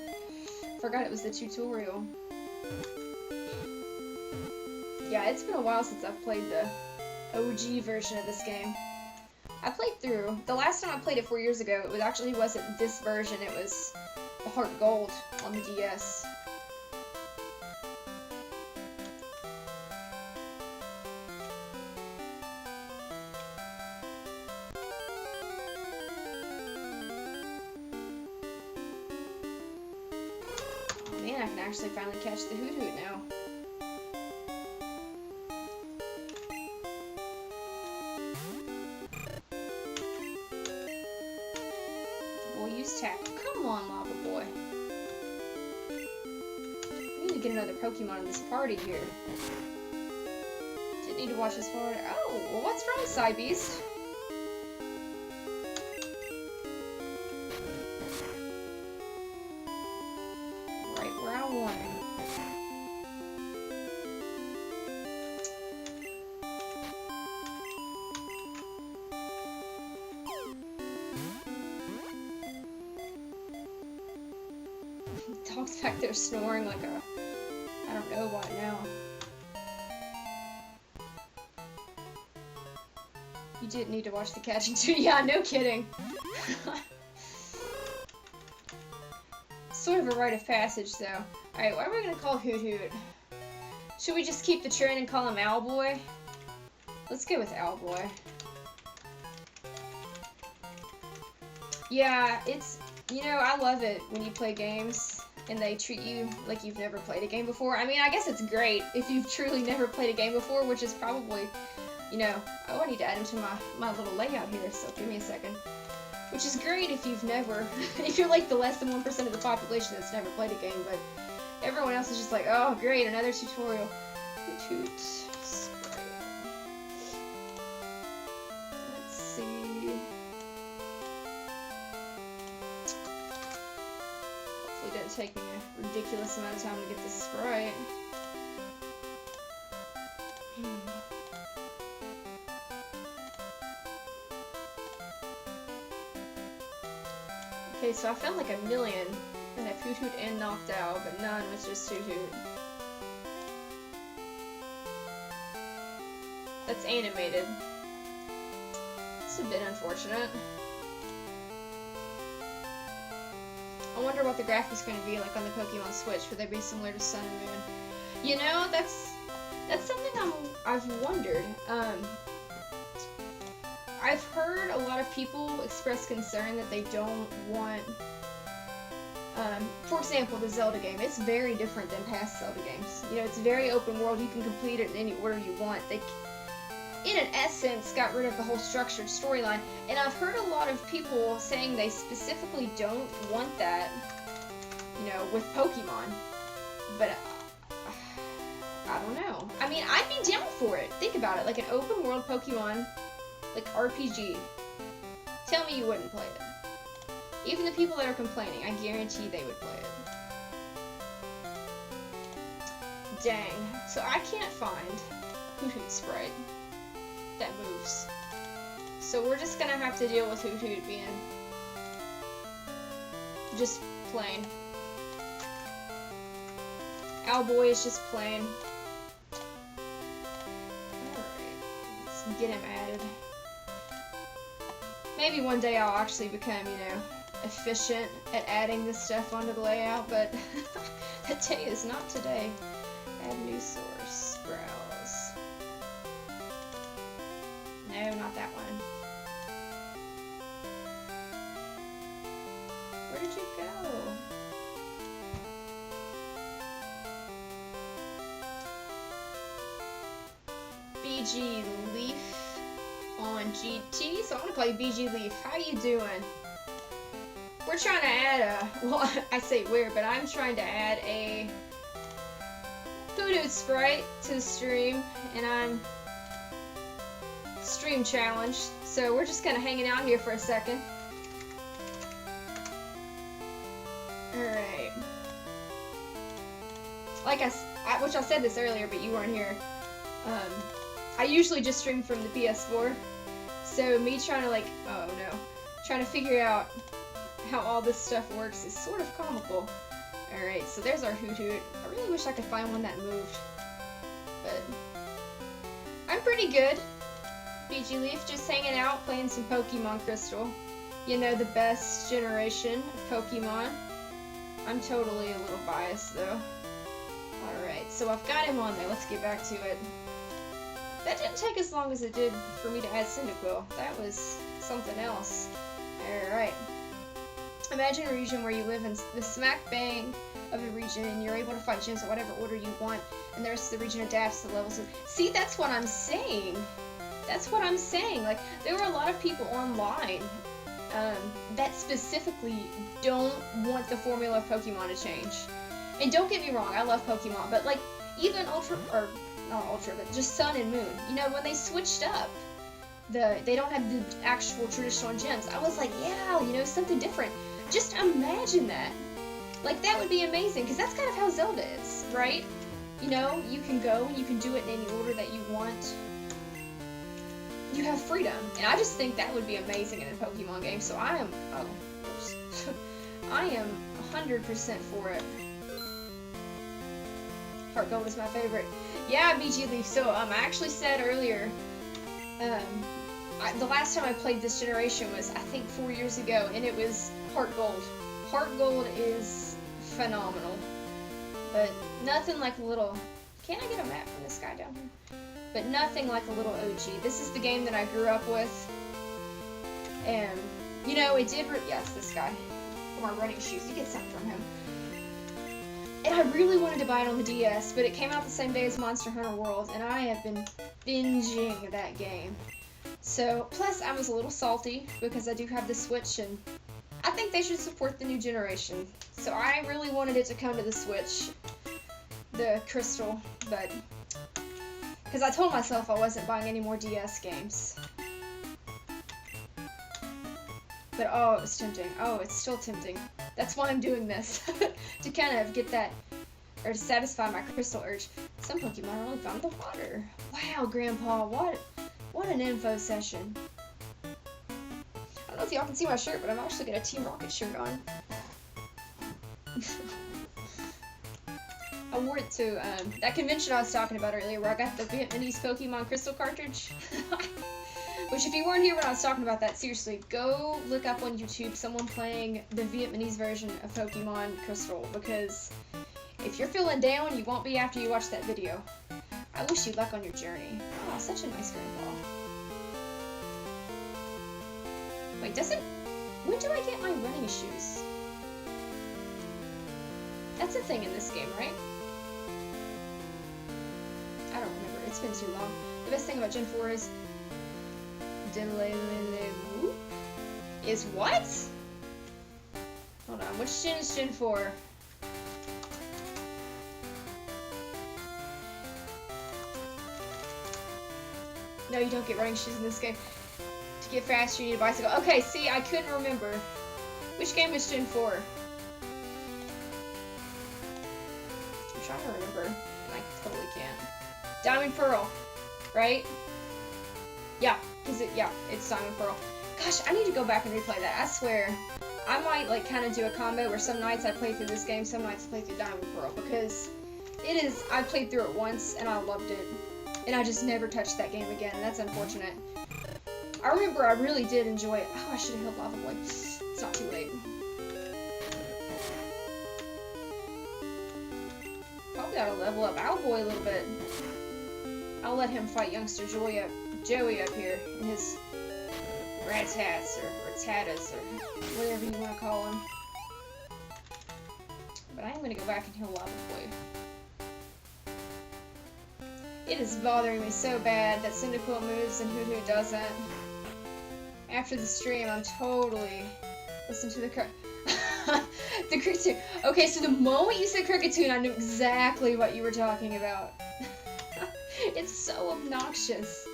Speaker 1: Forgot it was the tutorial. Yeah, it's been a while since I've played the OG version of this game. I played through, the last time I played it 4 years ago, it wasn't this version, it was the Heart Gold on the DS. Oh man, I can actually finally catch the Hoot Hoot now. Tackle. Come on, Lava Boy. We need to get another Pokemon in this party here. Didn't need to watch this forward. Oh, well, what's wrong, Psybeast? Right where I want him. Dog's back there snoring like a, I don't know what now. You didn't need to watch the catching too. Yeah, no kidding. Sort of a rite of passage though. Alright, what are we gonna call Hoot Hoot? Should we just keep the trend and call him Owlboy? Let's go with Owlboy. Yeah, it's, you know, I love it when you play games and they treat you like you've never played a game before. I mean, I guess it's great if you've truly never played a game before, which is probably, you know, oh, I need to add him to my little layout here, so give me a second. Which is great if you've never, if you're like the less than 1% of the population that's never played a game, but everyone else is just like, oh great, another tutorial. Hoot Hoot. Spray. Let's see. Hopefully it didn't take me a ridiculous amount of time to get this sprite. Okay, so I found like a million that have Hoot Hoot and knocked out, but none was just Hoot Hoot. That's animated. It's a bit unfortunate. I wonder what the graphics are going to be like on the Pokemon Switch. Would they be similar to Sun and Moon? You know, that's something I've wondered. I've heard a lot of people express concern that they don't want, for example, the Zelda game. It's very different than past Zelda games. You know, it's very open world. You can complete it in any order you want. They, in an essence, got rid of the whole structured storyline. And I've heard a lot of people saying they specifically don't want that, you know, with Pokemon. But I don't know. I mean, I'd be down for it. Think about it, like an open world Pokemon, like RPG. Tell me you wouldn't play it. Even the people that are complaining, I guarantee they would play it. Dang. So I can't find Hoot Hoot sprite that moves. So we're just gonna have to deal with Hoot Hoot being just plain. Owlboy is just plain. get him added. Maybe one day I'll actually become, you know, efficient at adding this stuff onto the layout, but that day is not today. Add new source. Browse. No, not that one. Where did you go? BG Leaf on GT. So I'm gonna play BG Leaf. How you doing? We're trying to add a, well, I say we're, but I'm trying to add a Hoodoo sprite to the stream, and I'm stream challenged. So we're just kind of hanging out here for a second. Alright. Like which I said this earlier, but you weren't here. I usually just stream from the PS4. So me trying to trying to figure out how all this stuff works is sort of comical. Alright, so there's our Hoot. I really wish I could find one that moved. But I'm pretty good. BG Leaf, just hanging out, playing some Pokemon Crystal. You know, the best generation of Pokemon. I'm totally a little biased though. Alright, so I've got him on there. Let's get back to it. That didn't take as long as it did for me to add Cyndaquil. That was something else. Alright. Imagine a region where you live in the smack bang of the region and you're able to fight gyms in whatever order you want, and the rest of the region adapts to the levels of... See, that's what I'm saying. That's what I'm saying. Like, there were a lot of people online that specifically don't want the formula of Pokemon to change. And don't get me wrong, I love Pokemon, but like, even Ultra, or not Ultra, but just Sun and Moon, you know, when they switched up, they don't have the actual traditional gyms, I was like, yeah, you know, something different. Just imagine that. Like, that would be amazing, because that's kind of how Zelda is, right? You know, you can go and you can do it in any order that you want. You have freedom, and I just think that would be amazing in a Pokemon game, so I am, I am 100% for it. Heart Gold is my favorite. Yeah, BG Leaf, so, I actually said earlier, the last time I played this generation was, I think, 4 years ago, and it was Heart Gold. Heart Gold is phenomenal, but nothing like a little... Can I get a map from this guy down here? But nothing like a little OG. This is the game that I grew up with, and, you know, it did... Yes, this guy. For my running shoes. You get something from him. And I really wanted to buy it on the DS, but it came out the same day as Monster Hunter World, and I have been binging that game. So, plus I was a little salty, because I do have the Switch, and I think they should support the new generation. So I really wanted it to come to the Switch, the Crystal, but... Because I told myself I wasn't buying any more DS games. But oh, it was tempting. Oh, it's still tempting. That's why I'm doing this. To kind of get that, or to satisfy my crystal urge. Some Pokemon really found the water. Wow, Grandpa, what an info session. I don't know if y'all can see my shirt, but I'm actually got a Team Rocket shirt on. I wore it to that convention I was talking about earlier, where I got the Vietnamese Pokemon Crystal cartridge. Which, if you weren't here when I was talking about that, seriously, go look up on YouTube someone playing the Vietnamese version of Pokemon Crystal, because if you're feeling down, you won't be after you watch that video. I wish you luck on your journey. Oh, such a nice grandpa. Wait, when do I get my running shoes? That's a thing in this game, right? I don't remember. It's been too long. The best thing about Gen 4 is... Is what? Hold on, which gen is Gen 4? No, you don't get running shoes in this game. To get faster, you need a bicycle. Okay, see, I couldn't remember. Which game is Gen 4? I'm trying to remember, and I totally can't. Diamond Pearl, right? Yeah, it's Diamond Pearl. Gosh, I need to go back and replay that. I swear, I might like kind of do a combo where some nights I play through this game, some nights I play through Diamond Pearl, because I played through it once and I loved it. and I just never touched that game again, and that's unfortunate. I remember I really did enjoy it. Oh, I should have healed Lava Boy. It's not too late. Probably ought to level up Owlboy a little bit. I'll let him fight youngster Joey up here in his Ratats or Tatas or whatever you want to call him. But I am going to go back and heal Lava Boy. It is bothering me so bad that Cyndaquil moves and Hoo doesn't. After the stream, I'm totally listening to the the Kricketune. Okay, so the moment you said Kricketune, I knew exactly what you were talking about. It's so obnoxious.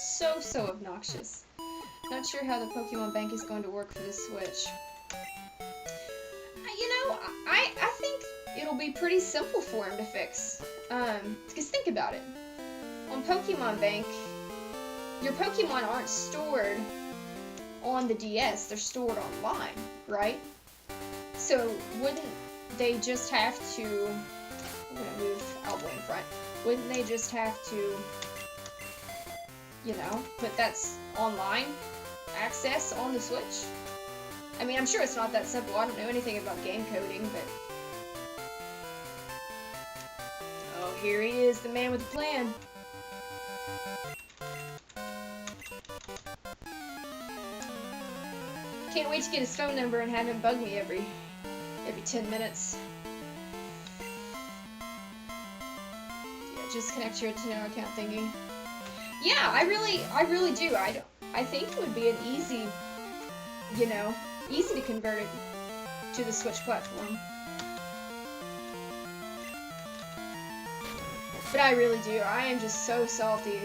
Speaker 1: So obnoxious. Not sure how the Pokemon Bank is going to work for the Switch. You know, I think it'll be pretty simple for him to fix. Because think about it. On Pokemon Bank, your Pokemon aren't stored on the DS, they're stored online, right? So wouldn't they just have to, I'm gonna move Owlboy in front, wouldn't they just have to, you know, put that's online access on the Switch? I mean, I'm sure it's not that simple. I don't know anything about game coding, but... Oh, here he is, the man with the plan. Can't wait to get his phone number and have him bug me every 10 minutes. Yeah, just connect your Nintendo account thingy. Yeah, I really do. I think it would be an easy, you know, easy to convert it to the Switch platform. But I really do. I am just so salty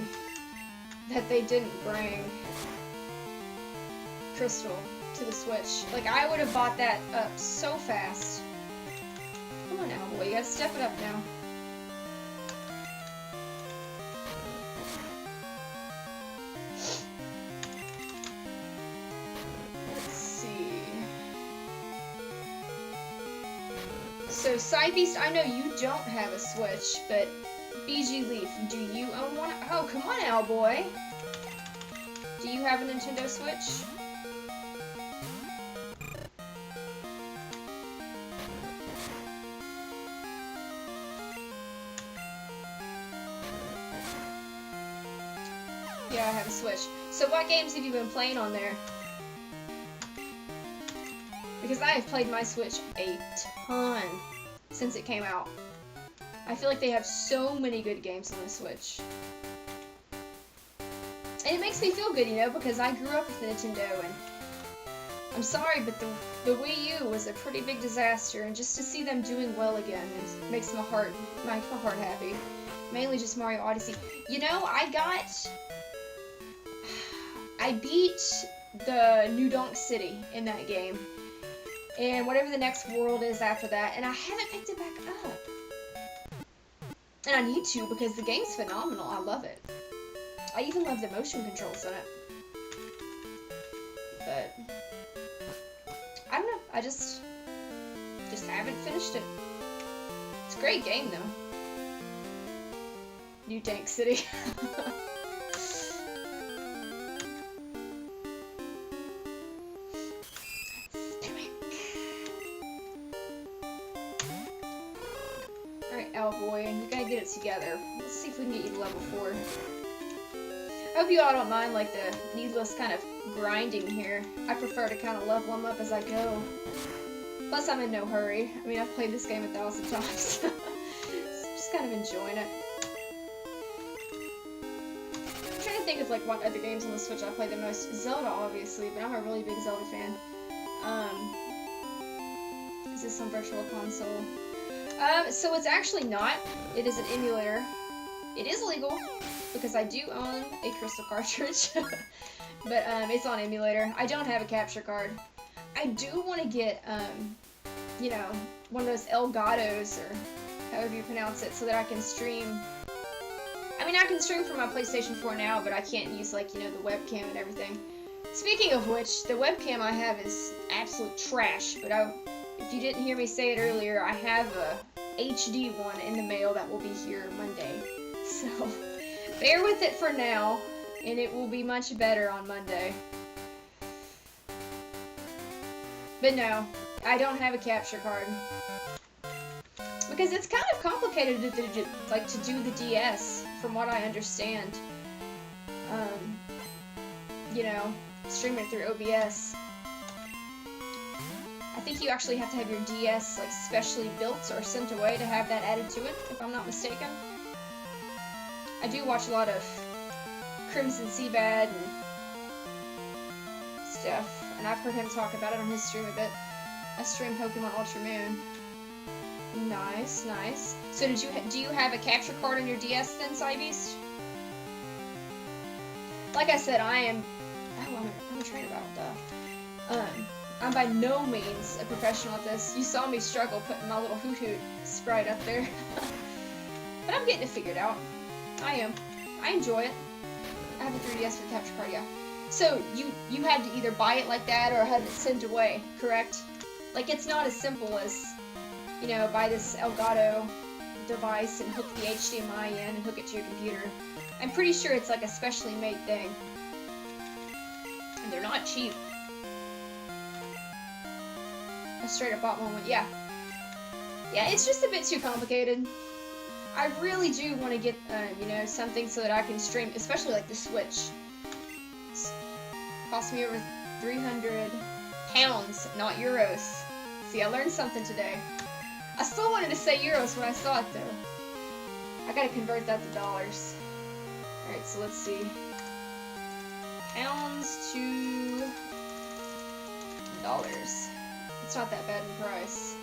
Speaker 1: that they didn't bring Crystal to the Switch. Like, I would have bought that up so fast. Come on now, boy. You gotta step it up now. Let's see. So, Psybeast, I know you don't have a Switch, but BG Leaf, do you own one? Oh, come on, Owlboy. Do you have a Nintendo Switch? Yeah, I have a Switch. So what games have you been playing on there? Because I have played my Switch a ton since it came out. I feel like they have so many good games on the Switch. And it makes me feel good, you know, because I grew up with Nintendo, and I'm sorry, but the Wii U was a pretty big disaster, and just to see them doing well again makes my heart happy. Mainly just Mario Odyssey. You know, I beat the New Donk City in that game, and whatever the next world is after that, and I haven't picked it back up. And I need to, because the game's phenomenal. I love it. I even love the motion controls in it. But I don't know. I just haven't finished it. It's a great game, though. New Dank City. Alright, Owlboy, you gotta get it together. Let's see if we can get you to level 4. I hope you all don't mind, like, the needless kind of grinding here. I prefer to kind of level them up as I go. Plus, I'm in no hurry. I mean, I've played this game 1,000 times. Just kind of enjoying it. I'm trying to think of, like, what other games on the Switch I play the most. Zelda, obviously, but I'm a really big Zelda fan. Is this on Virtual Console? So it's actually not. It is an emulator. It is legal, because I do own a Crystal cartridge. But, it's on emulator. I don't have a capture card. I do want to get, you know, one of those Elgatos, or however you pronounce it, so that I can stream. I mean, I can stream from my PlayStation 4 now, but I can't use, like, you know, the webcam and everything. Speaking of which, the webcam I have is absolute trash, but if you didn't hear me say it earlier, I have a HD one in the mail that will be here Monday. So, Bear with it for now, and it will be much better on Monday. But no, I don't have a capture card. Because it's kind of complicated to do the DS, from what I understand. You know, streaming through OBS. I think you actually have to have your DS like specially built or sent away to have that added to it, if I'm not mistaken. I do watch a lot of Crimson Seabad and stuff, and I've heard him talk about it on his stream a bit. I stream Pokemon Ultra Moon. Nice, nice. So do you have a capture card on your DS then, Cybeast? Like I said, I'm a trainer battle, I'm by no means a professional at this. You saw me struggle putting my little Hoot Hoot sprite up there. But I'm getting it figured out. I am. I enjoy it. I have a 3DS for capture card, yeah. So, you had to either buy it like that or have it sent away, correct? Like, it's not as simple as, you know, buy this Elgato device and hook the HDMI in and hook it to your computer. I'm pretty sure it's like a specially made thing. And they're not cheap. I straight up bought one with, yeah. Yeah, it's just a bit too complicated. I really do want to get, you know, something so that I can stream, especially like the Switch. It's cost me over 300 pounds, not euros. See, I learned something today. I still wanted to say euros when I saw it, though. I gotta convert that to dollars. Alright, so let's see. Pounds to dollars. It's not that bad in price.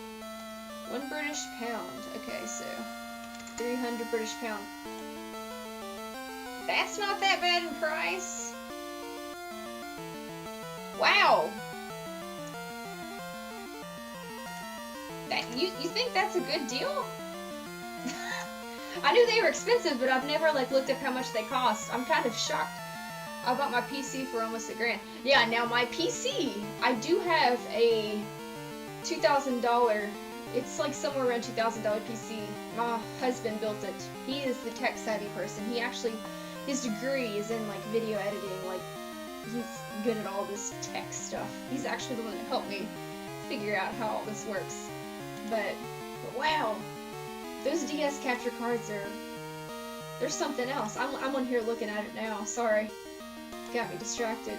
Speaker 1: 1 British pound. Okay, so 300 British pound. That's not that bad in price. Wow. That you think that's a good deal? I knew they were expensive, but I've never like looked up how much they cost. I'm kind of shocked. I bought my PC for almost $1,000. Yeah, now my PC, I do have a $2,000. It's like somewhere around $2,000 PC. My husband built it. He is the tech savvy person. He actually, his degree is in like video editing. Like, he's good at all this tech stuff. He's actually the one that helped me figure out how all this works. But wow, those DS capture cards they're something else. I'm on here looking at it now. Sorry, got me distracted.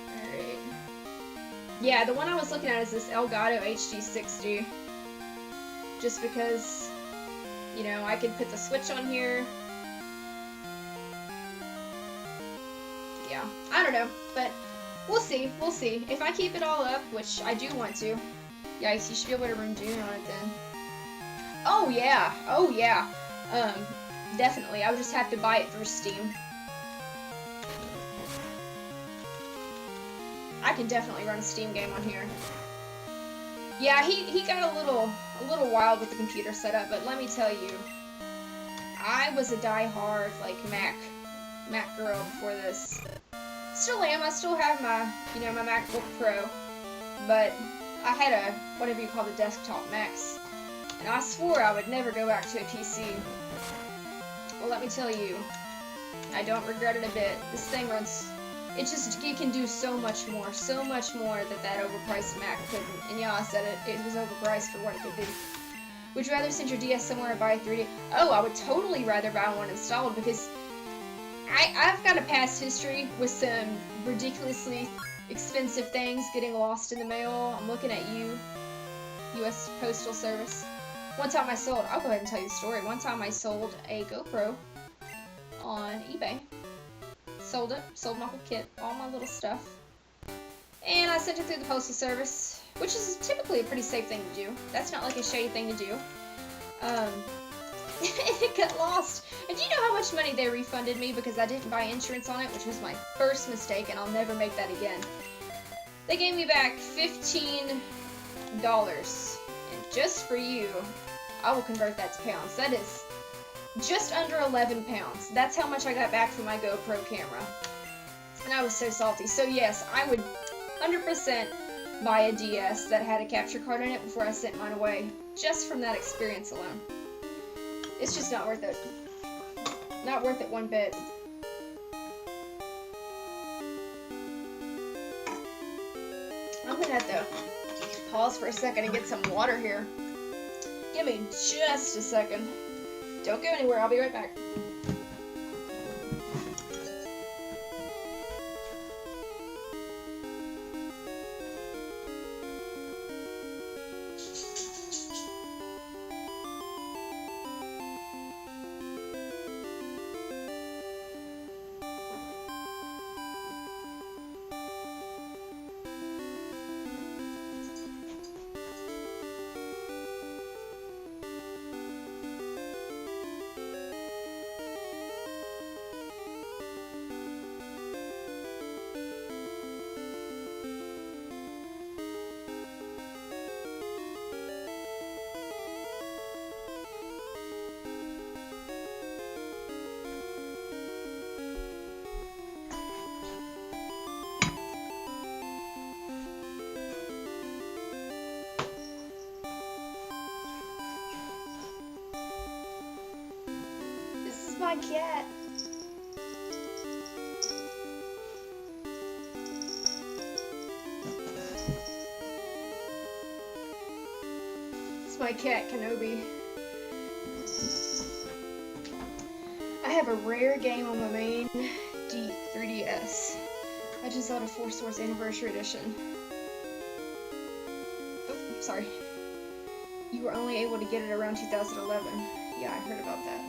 Speaker 1: Alright. Yeah, the one I was looking at is this Elgato HD60. Just because, you know, I could put the Switch on here. Yeah, I don't know, but we'll see, we'll see. If I keep it all up, which I do want to, yikes, you should be able to run Dune on it then. Oh yeah, definitely. I would just have to buy it through Steam. I can definitely run a Steam game on here. Yeah, he got a little wild with the computer setup, but let me tell you, I was a die-hard like Mac girl before this. Still am. I still have my, you know, my MacBook Pro, but I had a whatever you call the desktop Macs, and I swore I would never go back to a PC. Well, let me tell you, I don't regret it a bit. This thing runs. It can do so much more that overpriced Mac couldn't. And yeah, I said it. It was overpriced for what it could do. Would you rather send your DS somewhere and buy a 3D? Oh, I would totally rather buy one installed because I've got a past history with some ridiculously expensive things getting lost in the mail. I'm looking at you, U.S. Postal Service. One time I sold, I'll go ahead and tell you the story. One time I sold a GoPro on eBay. Sold it, sold my whole kit, all my little stuff. And I sent it through the Postal Service, which is typically a pretty safe thing to do. That's not like a shady thing to do. It got lost. And do you know how much money they refunded me because I didn't buy insurance on it, which was my first mistake, and I'll never make that again. They gave me back $15. And just for you, I will convert that to pounds. That is just under 11 pounds. That's how much I got back from my GoPro camera. And I was so salty. So yes, I would 100% buy a DS that had a capture card in it before I sent mine away. Just from that experience alone. It's just not worth it. Not worth it one bit. I'm gonna have to pause for a second and get some water here. Give me just a second. Don't go anywhere, I'll be right back. This is my cat. It's my cat, Kenobi. I have a rare game on my main 3DS. Legend of Zelda 4 Swords Anniversary Edition. Oh, sorry. You were only able to get it around 2011. Yeah, I heard about that.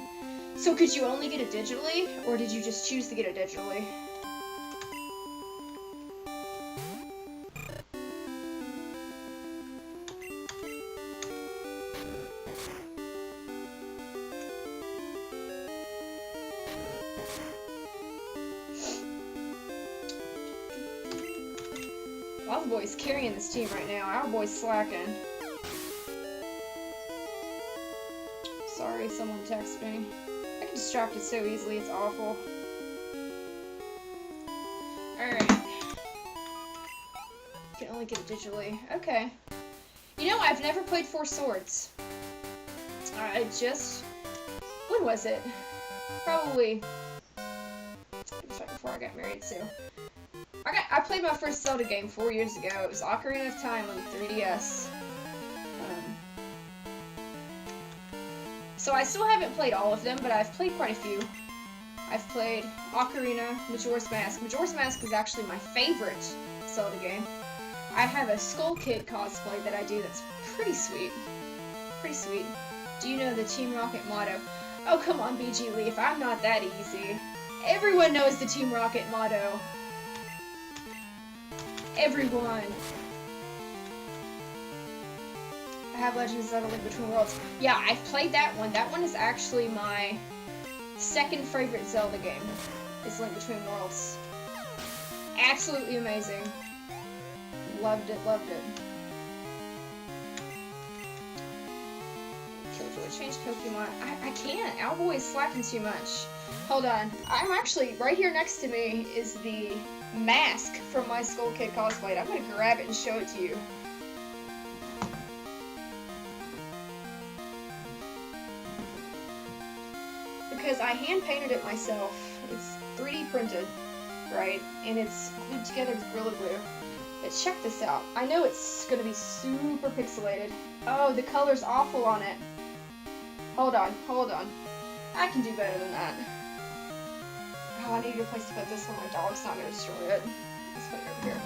Speaker 1: So could you only get it digitally, or did you just choose to get it digitally? Our boy's carrying this team right now. Our boy's slacking. Sorry, someone texted me. I get distracted so easily, it's awful. Alright. Can only get it digitally. Okay. You know, I've never played Four Swords. When was it? Probably before I got married, too. I played my first Zelda game 4 years ago. It was Ocarina of Time on the 3DS. So I still haven't played all of them, but I've played quite a few. I've played Ocarina, Majora's Mask. Majora's Mask is actually my favorite Zelda game. I have a Skull Kid cosplay that I do that's pretty sweet. Pretty sweet. Do you know the Team Rocket motto? Oh, come on, BG Leaf, I'm not that easy. Everyone knows the Team Rocket motto. Everyone. I have Legend of Zelda Link Between Worlds. Yeah, I've played that one. That one is actually my second favorite Zelda game. Is Link Between Worlds. Absolutely amazing. Loved it, loved it. Killjoy, change Pokemon. I can't. Owlboy is slacking too much. Hold on. I'm actually, right here next to me is the mask from my Skull Kid cosplay. I'm gonna grab it and show it to you. Because I hand painted it myself. It's 3D printed, right? And it's glued together with Gorilla Glue. But check this out. I know it's gonna be super pixelated. Oh, the color's awful on it. Hold on, hold on. I can do better than that. Oh, I need a place to put this one. My dog's not gonna destroy it. Let's put it over here.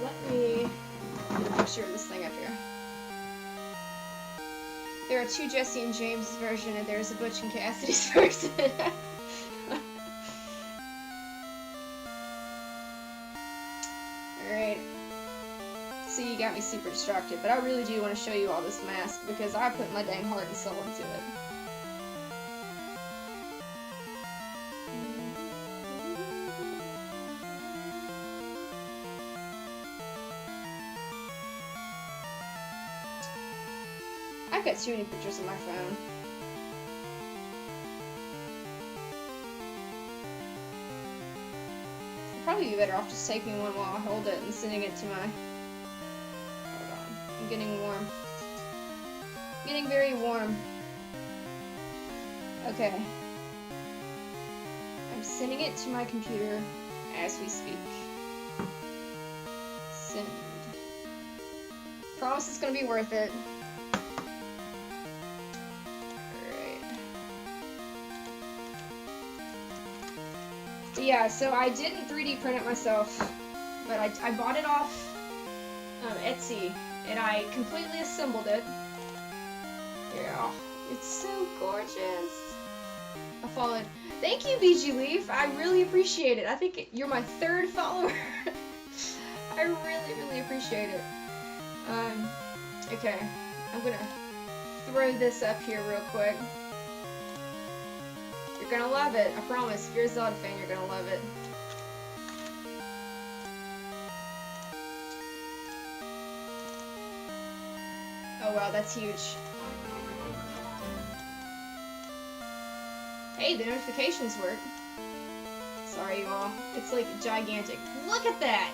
Speaker 1: Let me get a picture of this thing up here. There are two Jesse and James version, and there's a Butch and Cassidy's version. Alright. So you got me super distracted, but I really do want to show you all this mask, because I put my dang heart and soul into it. I've got too many pictures on my phone. I'd probably be better off just taking one while I hold it and sending it to my... Hold on. I'm getting warm. getting very warm. Okay. I'm sending it to my computer as we speak. Send. Promise it's gonna be worth it. Alright. Yeah, so I didn't 3D print it myself, but I bought it off Etsy, and I completely assembled it. Yeah, it's so gorgeous. I followed. Thank you, BG Leaf. I really appreciate it. I think you're my 3rd follower. I really, really appreciate it. Okay, I'm gonna throw this up here real quick. You're gonna love it. I promise. If you're a Zelda fan, you're gonna love it. Oh wow, that's huge. Hey, the notifications work. Sorry, you all. It's like gigantic. Look at that!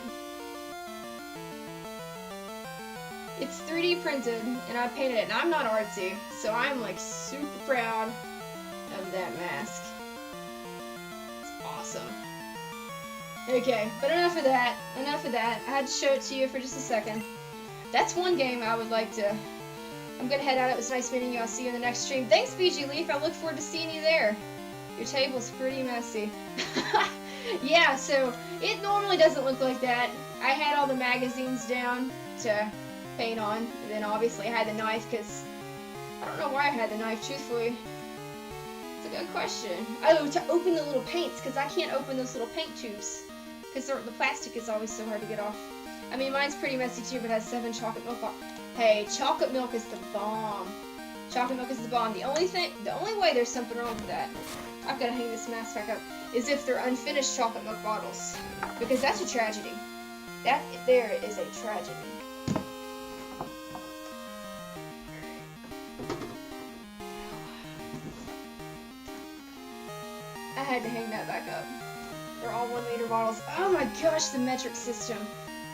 Speaker 1: It's 3D printed, and I painted it, and I'm not artsy, so I'm like super proud of that mask. It's awesome. Okay, but enough of that. Enough of that. I had to show it to you for just a second. That's one game I would like to... I'm gonna head out. It was nice meeting you. I'll see you in the next stream. Thanks, BG Leaf. I look forward to seeing you there. Your table's pretty messy. Yeah, so it normally doesn't look like that. I had all the magazines down to paint on, and then obviously I had the knife because I don't know why I had the knife, truthfully. It's a good question. Oh, to open the little paints, because I can't open those little paint tubes because the plastic is always so hard to get off. I mean, mine's pretty messy too, but it has 7 chocolate milk. Hey, chocolate milk is the bomb. Chocolate milk is the bomb. The only way there's something wrong with that, I've got to hang this mask back up, is if they're unfinished chocolate milk bottles, because that's a tragedy. That there is a tragedy. I had to hang that back up. They're all 1 liter bottles. Oh my gosh, the metric system.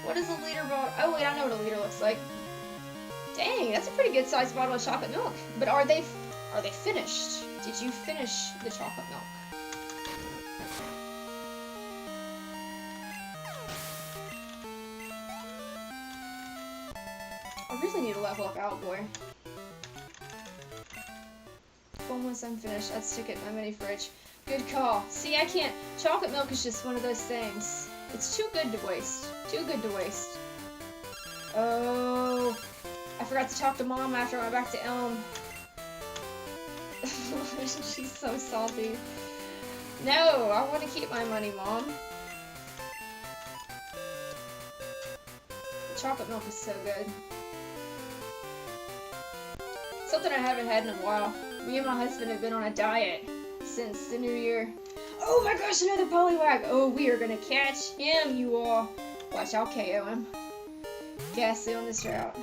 Speaker 1: What is a liter bottle? Oh wait, I know what a liter looks like. Dang, that's a pretty good sized bottle of chocolate milk. But are they finished? Did you finish the chocolate milk? I really need to level up Owlboy. Almost unfinished. I'd stick it in my mini fridge. Good call. See, I can't. Chocolate milk is just one of those things. It's too good to waste. Too good to waste. Oh, I forgot to talk to Mom after I went back to Elm. She's so salty. No, I want to keep my money, Mom. The chocolate milk is so good. Something I haven't had in a while. Me and my husband have been on a diet since the new year. Oh my gosh, another Poliwag! Oh, we are gonna catch him, you all. Watch, I'll KO him. Ghastly on this route.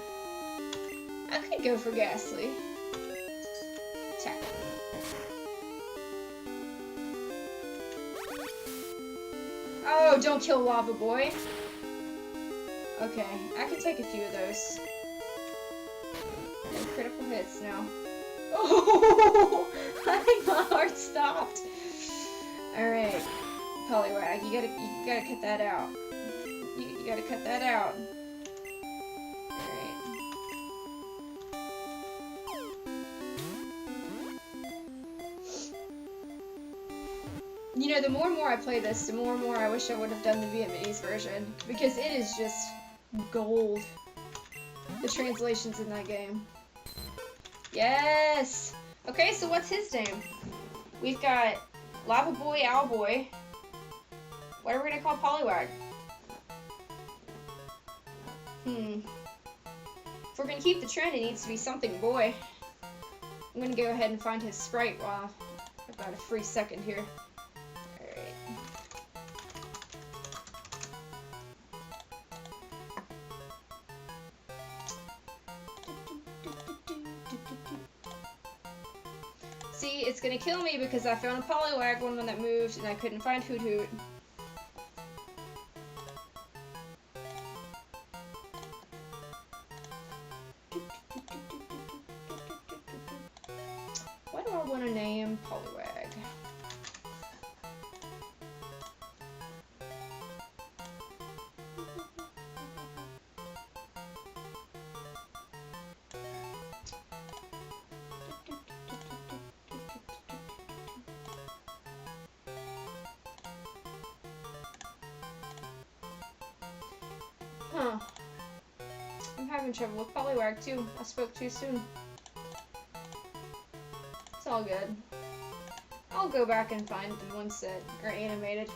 Speaker 1: I could go for Ghastly. Attack. Oh, don't kill Lava Boy. Okay, I can take a few of those. No critical hits now. Oh, I think my heart stopped. Alright, Poliwag, you gotta cut that out. You gotta cut that out. Alright. You know, the more and more I play this, the more and more I wish I would have done the Vietnamese version, because it is just gold. The translations in that game. Yes! Okay, so what's his name? We've got Lava Boy, Owlboy. What are we gonna call Poliwag? If we're gonna keep the trend, it needs to be something boy. I'm gonna go ahead and find his sprite while I've got a free second here. Alright. See, it's gonna kill me because I found a Poliwag one that moved and I couldn't find Hoot Hoot. want to name Poliwag. Huh. I'm having trouble with Poliwag too. I spoke too soon. It's all good. I'll go back and find the ones that are animated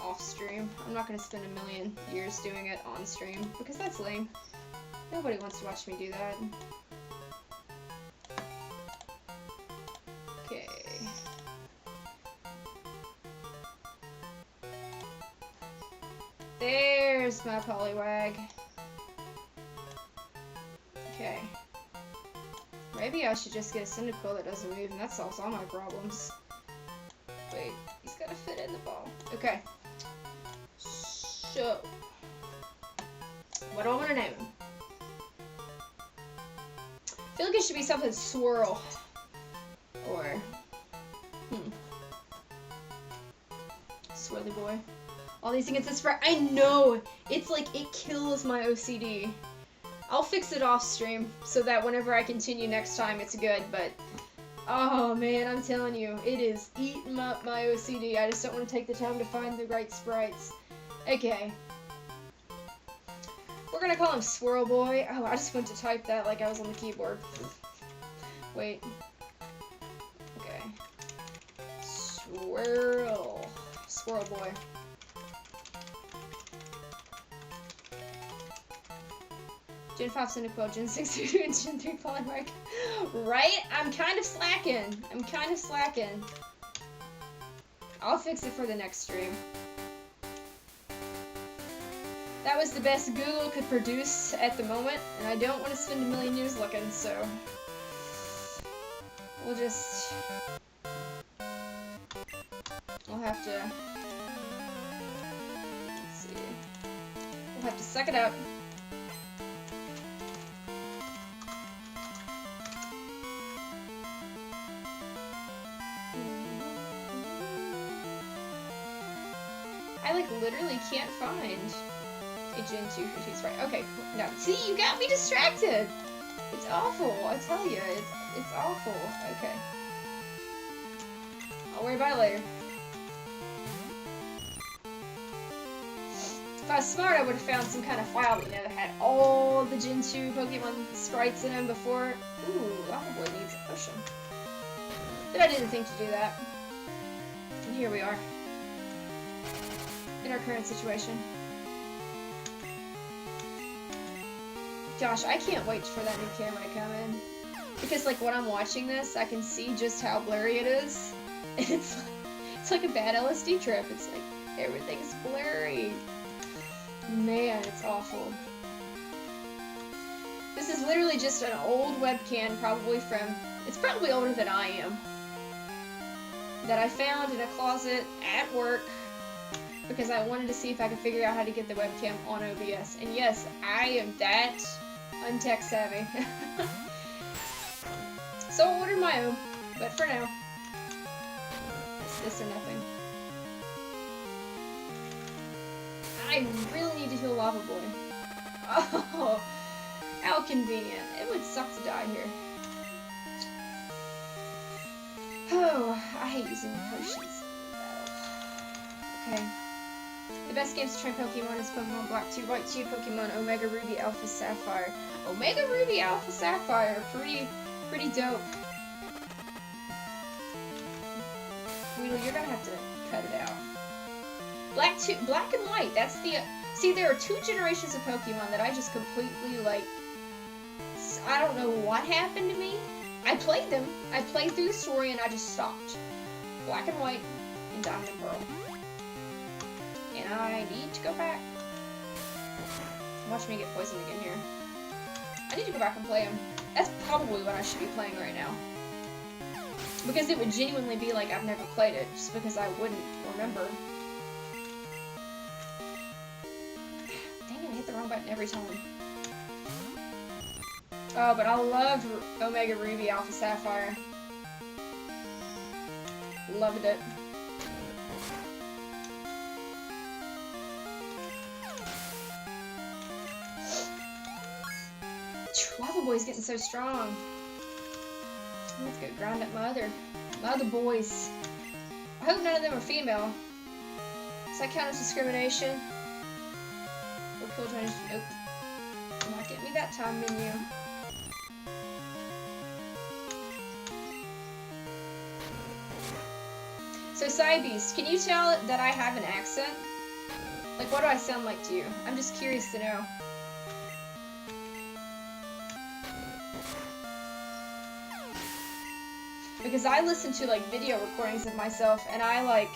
Speaker 1: off stream. I'm not going to spend a million years doing it on stream because that's lame. Nobody wants to watch me do that. Okay. There's my Poliwag. Okay. Maybe I should just get a Cyndaquil that doesn't move and that solves all my problems. Wait, he's gotta fit in the ball. Okay. So, what do I want to name him? I feel like it should be something swirl. Or, Swirly boy. All these things, it's I know! It's like, it kills my OCD. I'll fix it off stream so that whenever I continue next time it's good, but oh man, I'm telling you, it is eating up my OCD. I just don't want to take the time to find the right sprites. Okay. We're gonna call him Swirl Boy. Oh, I just went to type that like I was on the keyboard. Wait. Okay. Swirl Boy. Gen 5 Cyndaquil, Gen 6 and Gen 3 Poliwag. Right? I'm kind of slacking. I'll fix it for the next stream. That was the best Google could produce at the moment, and I don't want to spend a million years looking, so we'll just... We'll have to... Let's see. We'll have to suck it up. I like literally can't find a Gen 2 for Sprite. Okay, no. See, you got me distracted. It's awful. I tell you, it's awful. Okay. I'll worry about it later. If I was smart, I would have found some kind of file, that had all the Gen 2 Pokemon sprites in them before. Ooh, Lava Boy needs a potion. But I didn't think to do that. And here we are. In our current situation. Gosh, I can't wait for that new camera to come in. Because, like, when I'm watching this, I can see just how blurry it is. And it's like a bad LSD trip. It's like, everything's blurry. Man, it's awful. This is literally just an old webcam, probably from... It's probably older than I am. That I found in a closet at work. Because I wanted to see if I could figure out how to get the webcam on OBS. And yes, I am that untech savvy. So I'll order my own, but for now, it's this or nothing. I really need to heal Lava Boy. Oh, how convenient. It would suck to die here. Oh, I hate using potions. Okay. The best games to train Pokemon is Pokemon Black 2, White 2, Pokemon Omega Ruby, Alpha Sapphire. Omega Ruby, Alpha Sapphire, pretty dope. Weedle, you're gonna have to cut it out. Black and White, that's the... See, there are 2 generations of Pokemon that I just completely, like... I don't know what happened to me. I played them. I played through the story and I just stopped. Black and White and Diamond and Pearl. And I need to go back. Watch me get poisoned again here. I need to go back and play them. That's probably what I should be playing right now. Because it would genuinely be like I've never played it, just because I wouldn't remember. Dang it, I hit the wrong button every time. Oh, but I love Omega Ruby, Alpha Sapphire. Loved it. Lava Boy's getting so strong. Let's go grind up my other boys. I hope none of them are female. Does that count as discrimination? Or kill Chinese? Nope. Not getting me that time, menu. So, Cybeast, can you tell that I have an accent? Like, what do I sound like to you? I'm just curious to know. Because I listen to, like, video recordings of myself, and I, like,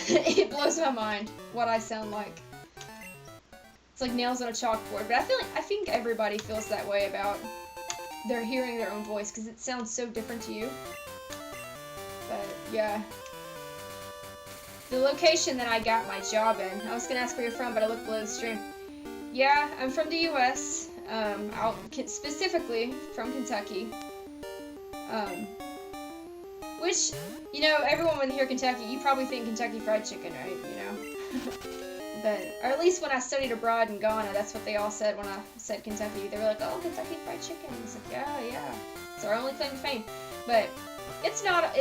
Speaker 1: it blows my mind what I sound like. It's like nails on a chalkboard, but I think everybody feels that way about their hearing their own voice, because it sounds so different to you. But, yeah. The location that I got my job in, I was gonna ask where you're from, but I looked below the stream. Yeah, I'm from the U.S., specifically from Kentucky. Which, you know, everyone when they hear Kentucky, you probably think Kentucky Fried Chicken, right? You know? But, or at least when I studied abroad in Ghana, that's what they all said when I said Kentucky. They were like, oh, Kentucky Fried Chicken. It's like, yeah. It's our only claim to fame. But it's not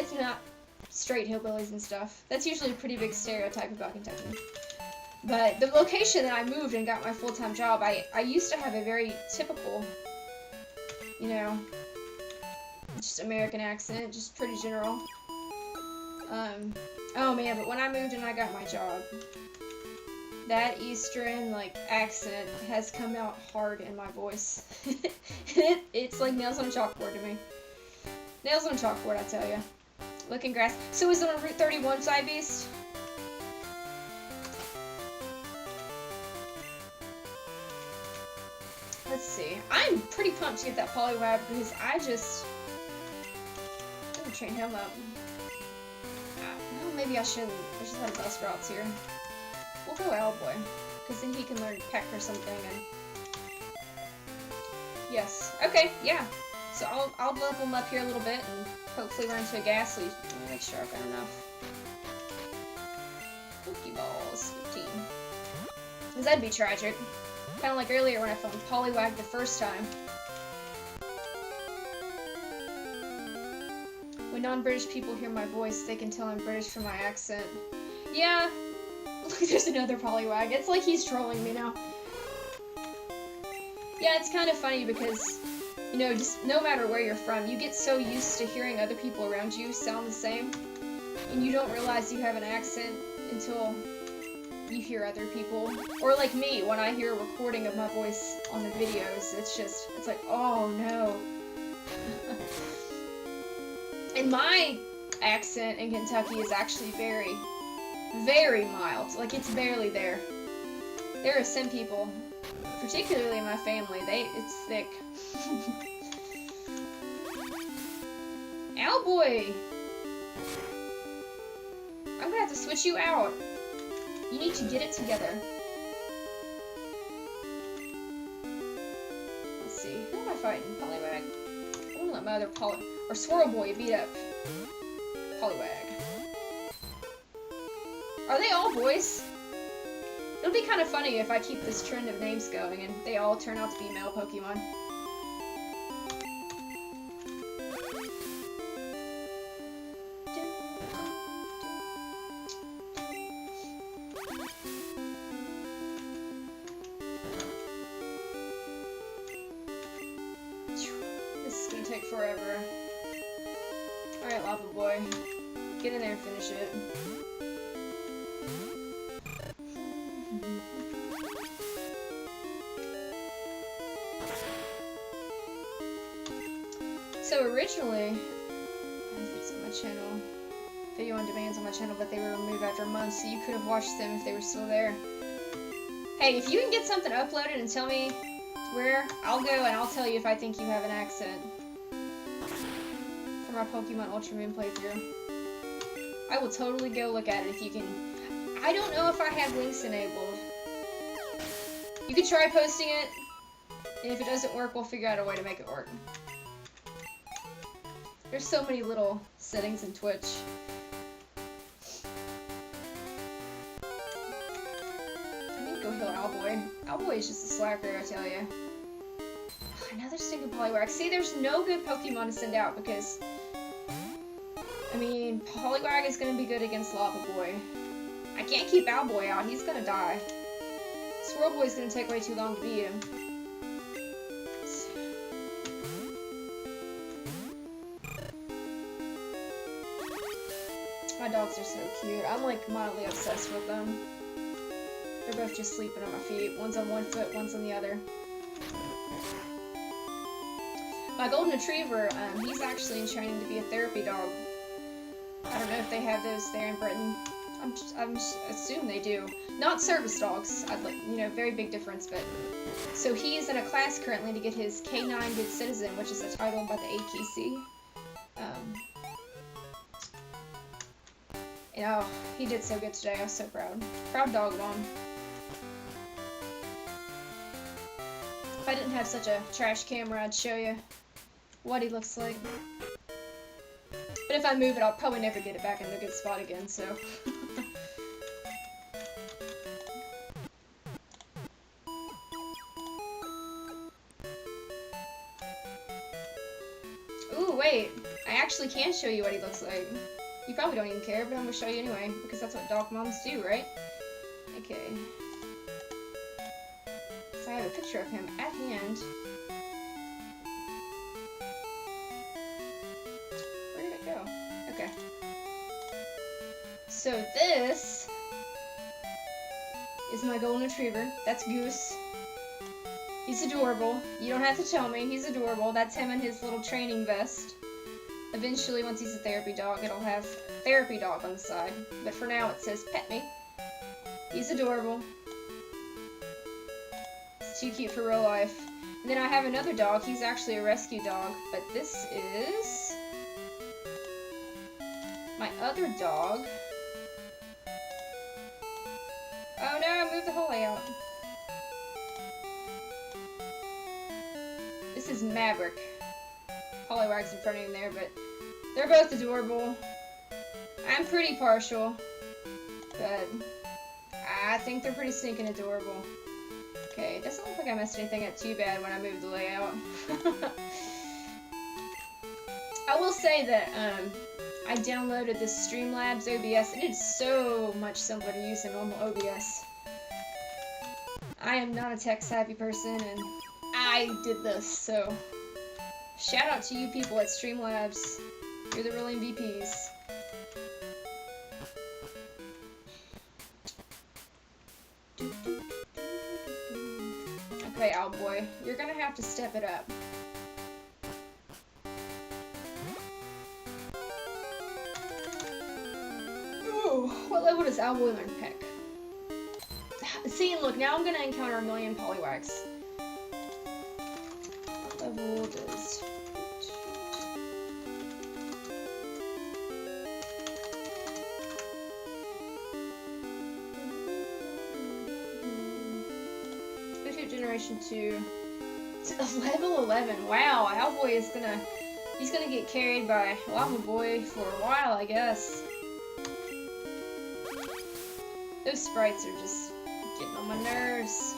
Speaker 1: straight hillbillies and stuff. That's usually a pretty big stereotype about Kentucky. But the location that I moved and got my full-time job, I used to have a very typical, you know, just American accent, just pretty general. Oh man, but when I moved and I got my job, that Eastern, like, accent has come out hard in my voice. It's like nails on a chalkboard to me. Nails on a chalkboard, I tell ya. Looking grass. So is it on Route 31, Cybeast? Let's see. I'm pretty pumped to get that Poliwag because I just... I'm gonna train him up. Well, maybe I shouldn't. There's just a lot of bus routes here. We'll go Owlboy, because then he can learn Peck or something, and... Yes. Okay, yeah. So I'll level him up here a little bit, and hopefully run into a Ghastly. Let me make sure I've got enough. Pokeballs, 15. Because that'd be tragic. Kind of like earlier when I found Poliwag the first time. When non-British people hear my voice, they can tell I'm British from my accent. Yeah. Look, there's another Poliwag. It's like he's trolling me now. Yeah, it's kind of funny because, you know, just no matter where you're from, you get so used to hearing other people around you sound the same, and you don't realize you have an accent until you hear other people. Or like me, when I hear a recording of my voice on the videos, it's like, oh no. And my accent in Kentucky is actually very, very mild. Like, it's barely there. There are some people, particularly in my family, it's thick. Owlboy! I'm gonna have to switch you out. You need to get it together. Let's see. Who am I fighting? Poliwag. I wanna let my other or Swirl Boy beat up Poliwag. Are they all boys? It'll be kind of funny if I keep this trend of names going and they all turn out to be male Pokemon. This is gonna take forever. Alright, Lava Boy. Get in there and finish it. So originally, it's on my channel, video on demand's on my channel, but they were removed after a month, so you could have watched them if they were still there. Hey, if you can get something uploaded and tell me where, I'll go and I'll tell you if I think you have an accent. For my Pokemon Ultra Moon playthrough. I will totally go look at it if you can. I don't know if I have links enabled. You could try posting it, and if it doesn't work, we'll figure out a way to make it work. There's so many little settings in Twitch. I need to go heal Owlboy. Owlboy is just a slacker, I tell you. Another stinking Poliwag. See, there's no good Pokemon to send out because, I mean, Poliwag is going to be good against Lava Boy. I can't keep Owlboy out. He's going to die. Swirl Boy's going to take way too long to beat him. My dogs are so cute. I'm like mildly obsessed with them. They're both just sleeping on my feet. One's on one foot, one's on the other. My golden retriever, he's actually in training to be a therapy dog. I don't know if they have those there in Britain. I'm assume they do. Not service dogs. I'd like, you know, very big difference. But so he is in a class currently to get his K9 Good Citizen, which is a title by the AKC. And oh, he did so good today. I was so proud. Proud dog mom. If I didn't have such a trash camera, I'd show you what he looks like. But if I move it, I'll probably never get it back in a good spot again, so. Ooh, wait. I actually can show you what he looks like. You probably don't even care, but I'm gonna show you anyway, because that's what dog moms do, right? Okay. So I have a picture of him at hand. Where did it go? Okay. So this is my golden retriever. That's Goose. He's adorable. You don't have to tell me. He's adorable. That's him in his little training vest. Eventually, once he's a therapy dog, it'll have therapy dog on the side. But for now, it says pet me. He's adorable. It's too cute for real life. And then I have another dog. He's actually a rescue dog. But this is my other dog. Oh no, I moved the whole layout. This is Maverick. Poliwag's in front of him there, but they're both adorable. I'm pretty partial, but I think they're pretty stinking adorable. Okay, it doesn't look like I messed anything up too bad when I moved the layout. I will say that I downloaded this Streamlabs OBS. It is so much simpler to use than normal OBS. I am not a tech-savvy person, and I did this, so shout out to you people at Streamlabs. You're the real MVPs. Okay, Owlboy, you're gonna have to step it up. Ooh, what level does Owlboy learn Peck? See, look, now I'm gonna encounter a million Poliwags. What level does... Generation 2. It's level 11. Wow, Owlboy is he's gonna get carried by Lava Boy for a while, I guess. Those sprites are just getting on my nerves.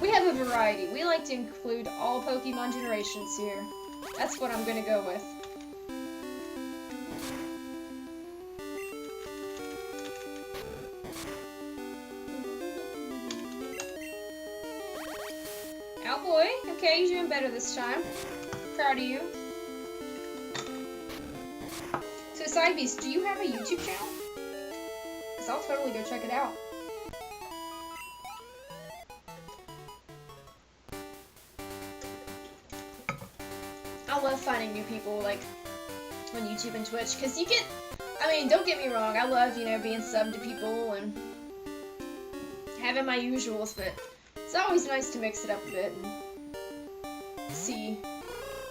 Speaker 1: We have a variety. We like to include all Pokemon generations here. That's what I'm gonna go with. Owlboy, okay, you're doing better this time. Proud of you. So, Side Beast, do you have a YouTube channel? Because I'll totally go check it out. I love finding new people, like, on YouTube and Twitch, because you get, I mean, don't get me wrong, I love, you know, being subbed to people and having my usuals, but it's always nice to mix it up a bit and see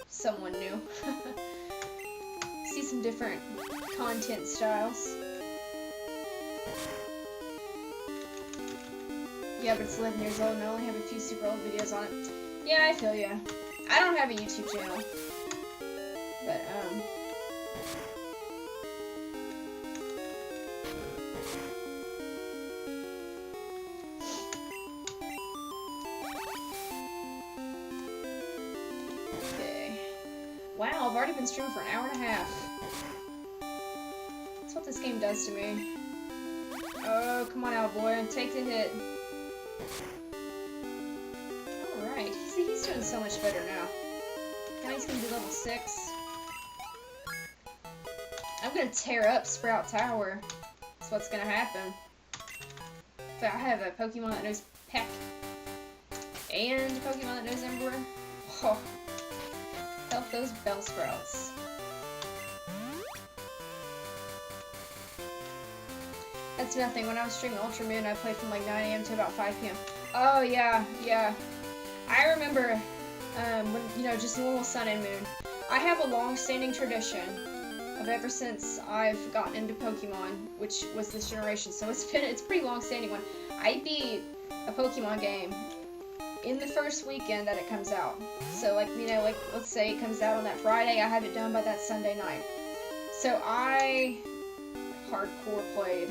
Speaker 1: someone new. See some different content styles. Yeah, but it's 11 years old and I only have a few super old videos on it. Yeah, I feel ya. I don't have a YouTube channel. But, okay. Wow, I've already been streaming for an hour and a half. That's what this game does to me. Oh, come on out, boy. Take the hit. Alright. See, he's doing so much better now. Now he's gonna be level 6. I'm gonna tear up Sprout Tower. That's what's gonna happen. But I have a Pokemon that knows Peck. And a Pokemon that knows Ember. Oh. Help those Bellsprouts. That's nothing. When I was streaming Ultra Moon, I played from like 9 AM to about 5 PM. Oh, yeah, yeah. I remember, when, you know, just normal Sun and Moon. I have a long-standing tradition of ever since I've gotten into Pokemon, which was this generation, so it's a pretty long-standing one. I beat a Pokemon game in the first weekend that it comes out. So, like, you know, like, let's say it comes out on that Friday, I have it done by that Sunday night. So I hardcore played.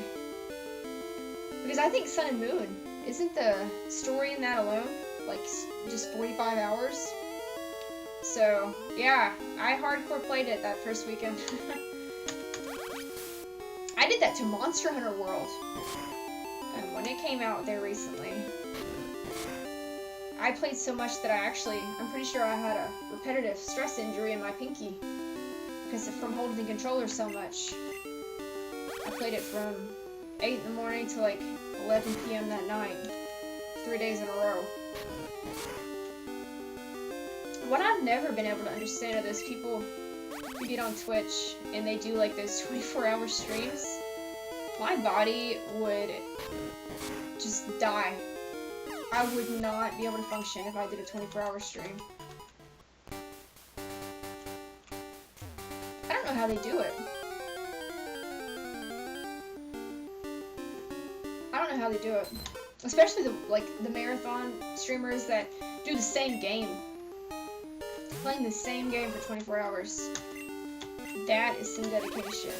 Speaker 1: Because I think Sun and Moon, isn't the story in that alone, like, just 45 hours? So, yeah, I hardcore played it that first weekend. I did that to Monster Hunter World. And when it came out there recently, I played so much that I'm pretty sure I had a repetitive stress injury in my pinky. Because from holding the controller so much. I played it from 8 in the morning to like 11 PM that night. 3 days in a row. What I've never been able to understand are those people who get on Twitch and they do like those 24-hour streams. My body would just die. I would not be able to function if I did a 24-hour stream. I don't know how they do it. I don't know how they do it. Especially the marathon streamers that do the same game. Playing the same game for 24 hours. That is some dedication.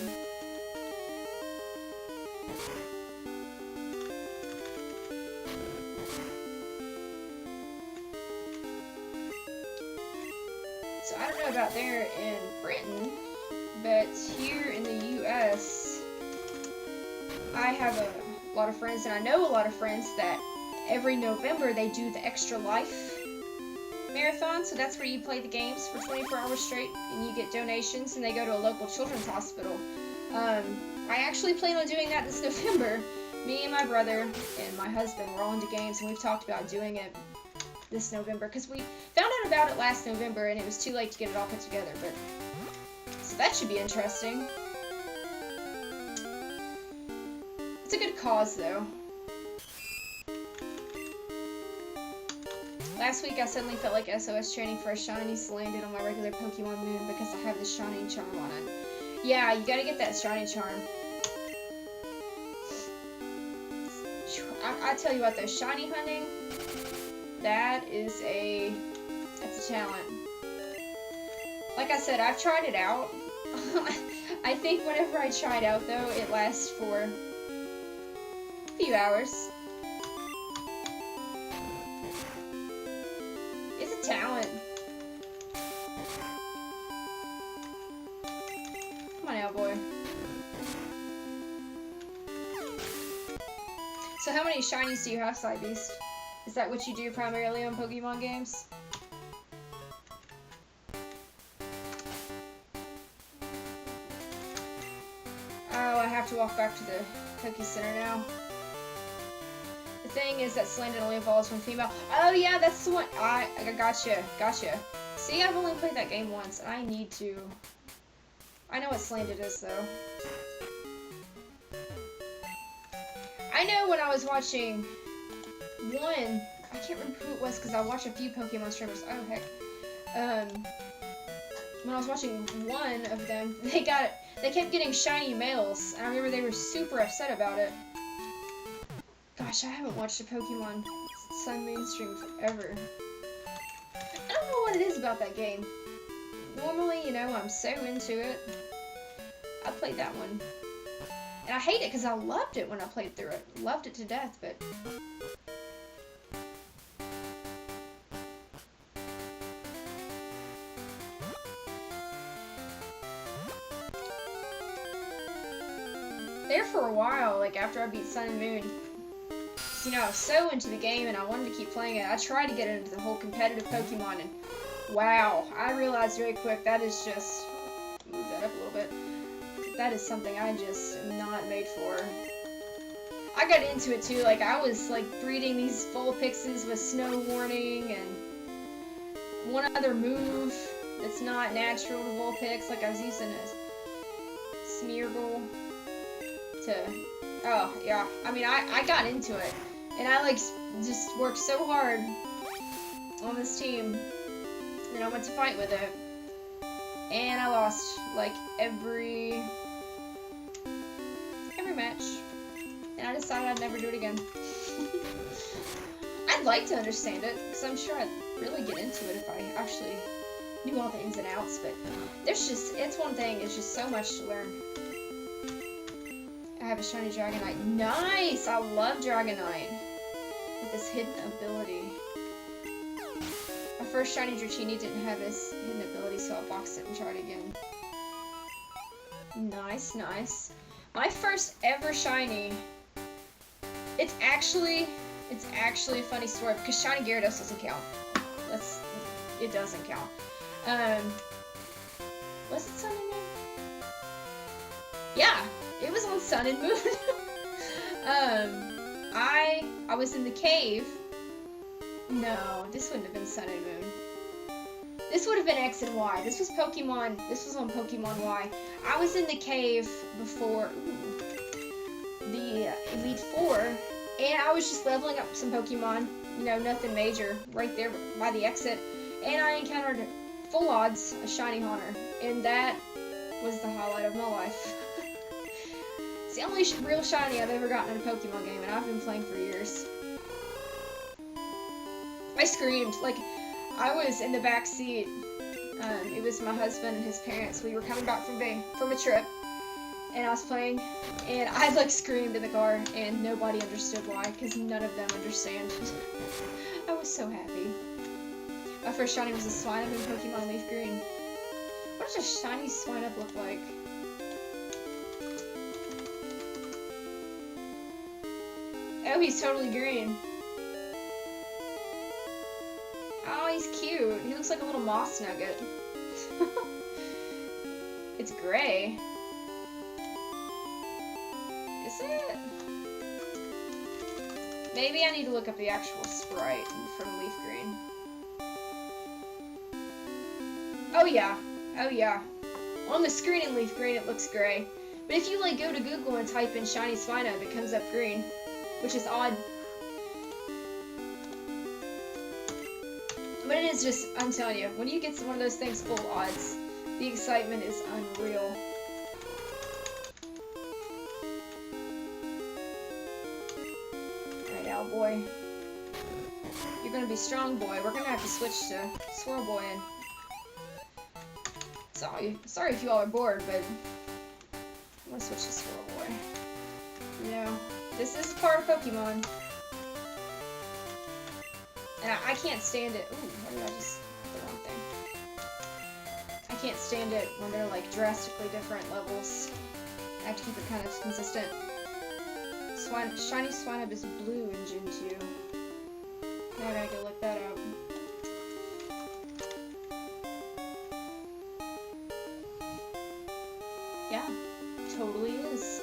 Speaker 1: So I don't know about there in Britain, but here in the US, I have a lot of friends, and I know a lot of friends that every November they do the Extra Life marathon. So that's where you play the games for 24 hours straight, and you get donations, and they go to a local children's hospital. I actually plan on doing that this November. Me and my brother and my husband were all into games, and we've talked about doing it this November, because we found out about it last November, and it was too late to get it all put together, but so that should be interesting. It's a good cause, though. Last week, I suddenly felt like SOS training for a shiny landed on my regular Pokemon Moon because I have the Shining Charm on it. Yeah, you gotta get that Shining Charm. I tell you what, though, shiny hunting, that's a talent. Like I said, I've tried it out. I think whenever I try it out, though, it lasts for a few hours. It's a talent. Come on now, boy. So how many shinies do you have, Side Beast? Is that what you do primarily on Pokemon games? Oh, I have to walk back to the Poké Center now. The thing is that Slandon only evolves when female. Oh yeah, that's the one. I gotcha. See, I've only played that game once, and I need to. I know what Slandon is, though. I know when I was watching one, I can't remember who it was because I watched a few Pokemon streamers. Oh heck. When I was watching one of them, they kept getting shiny males, and I remember they were super upset about it. Gosh, I haven't watched a Pokemon Sun Moon stream forever. I don't know what it is about that game. Normally, you know, I'm so into it. I played that one. And I hate it because I loved it when I played through it. Loved it to death, but... There for a while, like after I beat Sun and Moon, you know, I was so into the game and I wanted to keep playing it. I tried to get into the whole competitive Pokemon and wow, I realized very quick that is just, move that up a little bit, that is something I just am not made for. I got into it too, like I was like breeding these Vulpixes with Snow Warning and one other move that's not natural to Vulpix, like I was using a Smeargle to, oh yeah, I mean I got into it and I like just worked so hard on this team and I went to fight with it and I lost like every match and I decided I'd never do it again. I'd like to understand it because I'm sure I'd really get into it if I actually knew all the ins and outs, but there's just, it's one thing, it's just so much to learn. I have a shiny Dragonite. Nice! I love Dragonite. With this hidden ability. My first shiny Dratini didn't have this hidden ability, so I boxed it and tried again. Nice, nice. My first ever shiny. It's actually a funny story because shiny Gyarados doesn't count. It doesn't count. Was it Sun and Moon? Yeah. It was on Sun and Moon. I was in the cave. No, this wouldn't have been Sun and Moon. This would have been X and Y. This was Pokemon. This was on Pokemon Y. I was in the cave before the Elite Four, and I was just leveling up some Pokemon. You know, nothing major. Right there by the exit, and I encountered full odds a shiny Haunter, and that was the highlight of my life. It's the only real shiny I've ever gotten in a Pokemon game, and I've been playing for years. I screamed, like, I was in the back seat. It was my husband and his parents. We were coming back from a trip, and I was playing, and I, like, screamed in the car, and nobody understood why, because none of them understand. I was so happy. My first shiny was a Swinub in Pokemon Leaf Green. What does a shiny Swinub look like? Oh, he's totally green. Oh, he's cute. He looks like a little moss nugget. It's gray. Is it? Maybe I need to look up the actual sprite from Leaf Green. Oh yeah. Oh yeah. On the screen in Leaf Green it looks gray. But if you like go to Google and type in shiny Swinub, it comes up green. Which is odd. But it is just, I'm telling you, when you get one of those things full odds, the excitement is unreal. Alright, Owlboy. You're gonna be Strong Boy. We're gonna have to switch to Swirl Boy and... Sorry if you all are bored, but... I'm gonna switch to Swirl Boy. You know, this is part of Pokemon. And I can't stand it. Ooh, why did I just hit the wrong thing? I can't stand it when they're like drastically different levels. I have to keep it kind of consistent. Shiny Swinub is blue in Gen 2. Now I gotta go look that up. Yeah, totally is.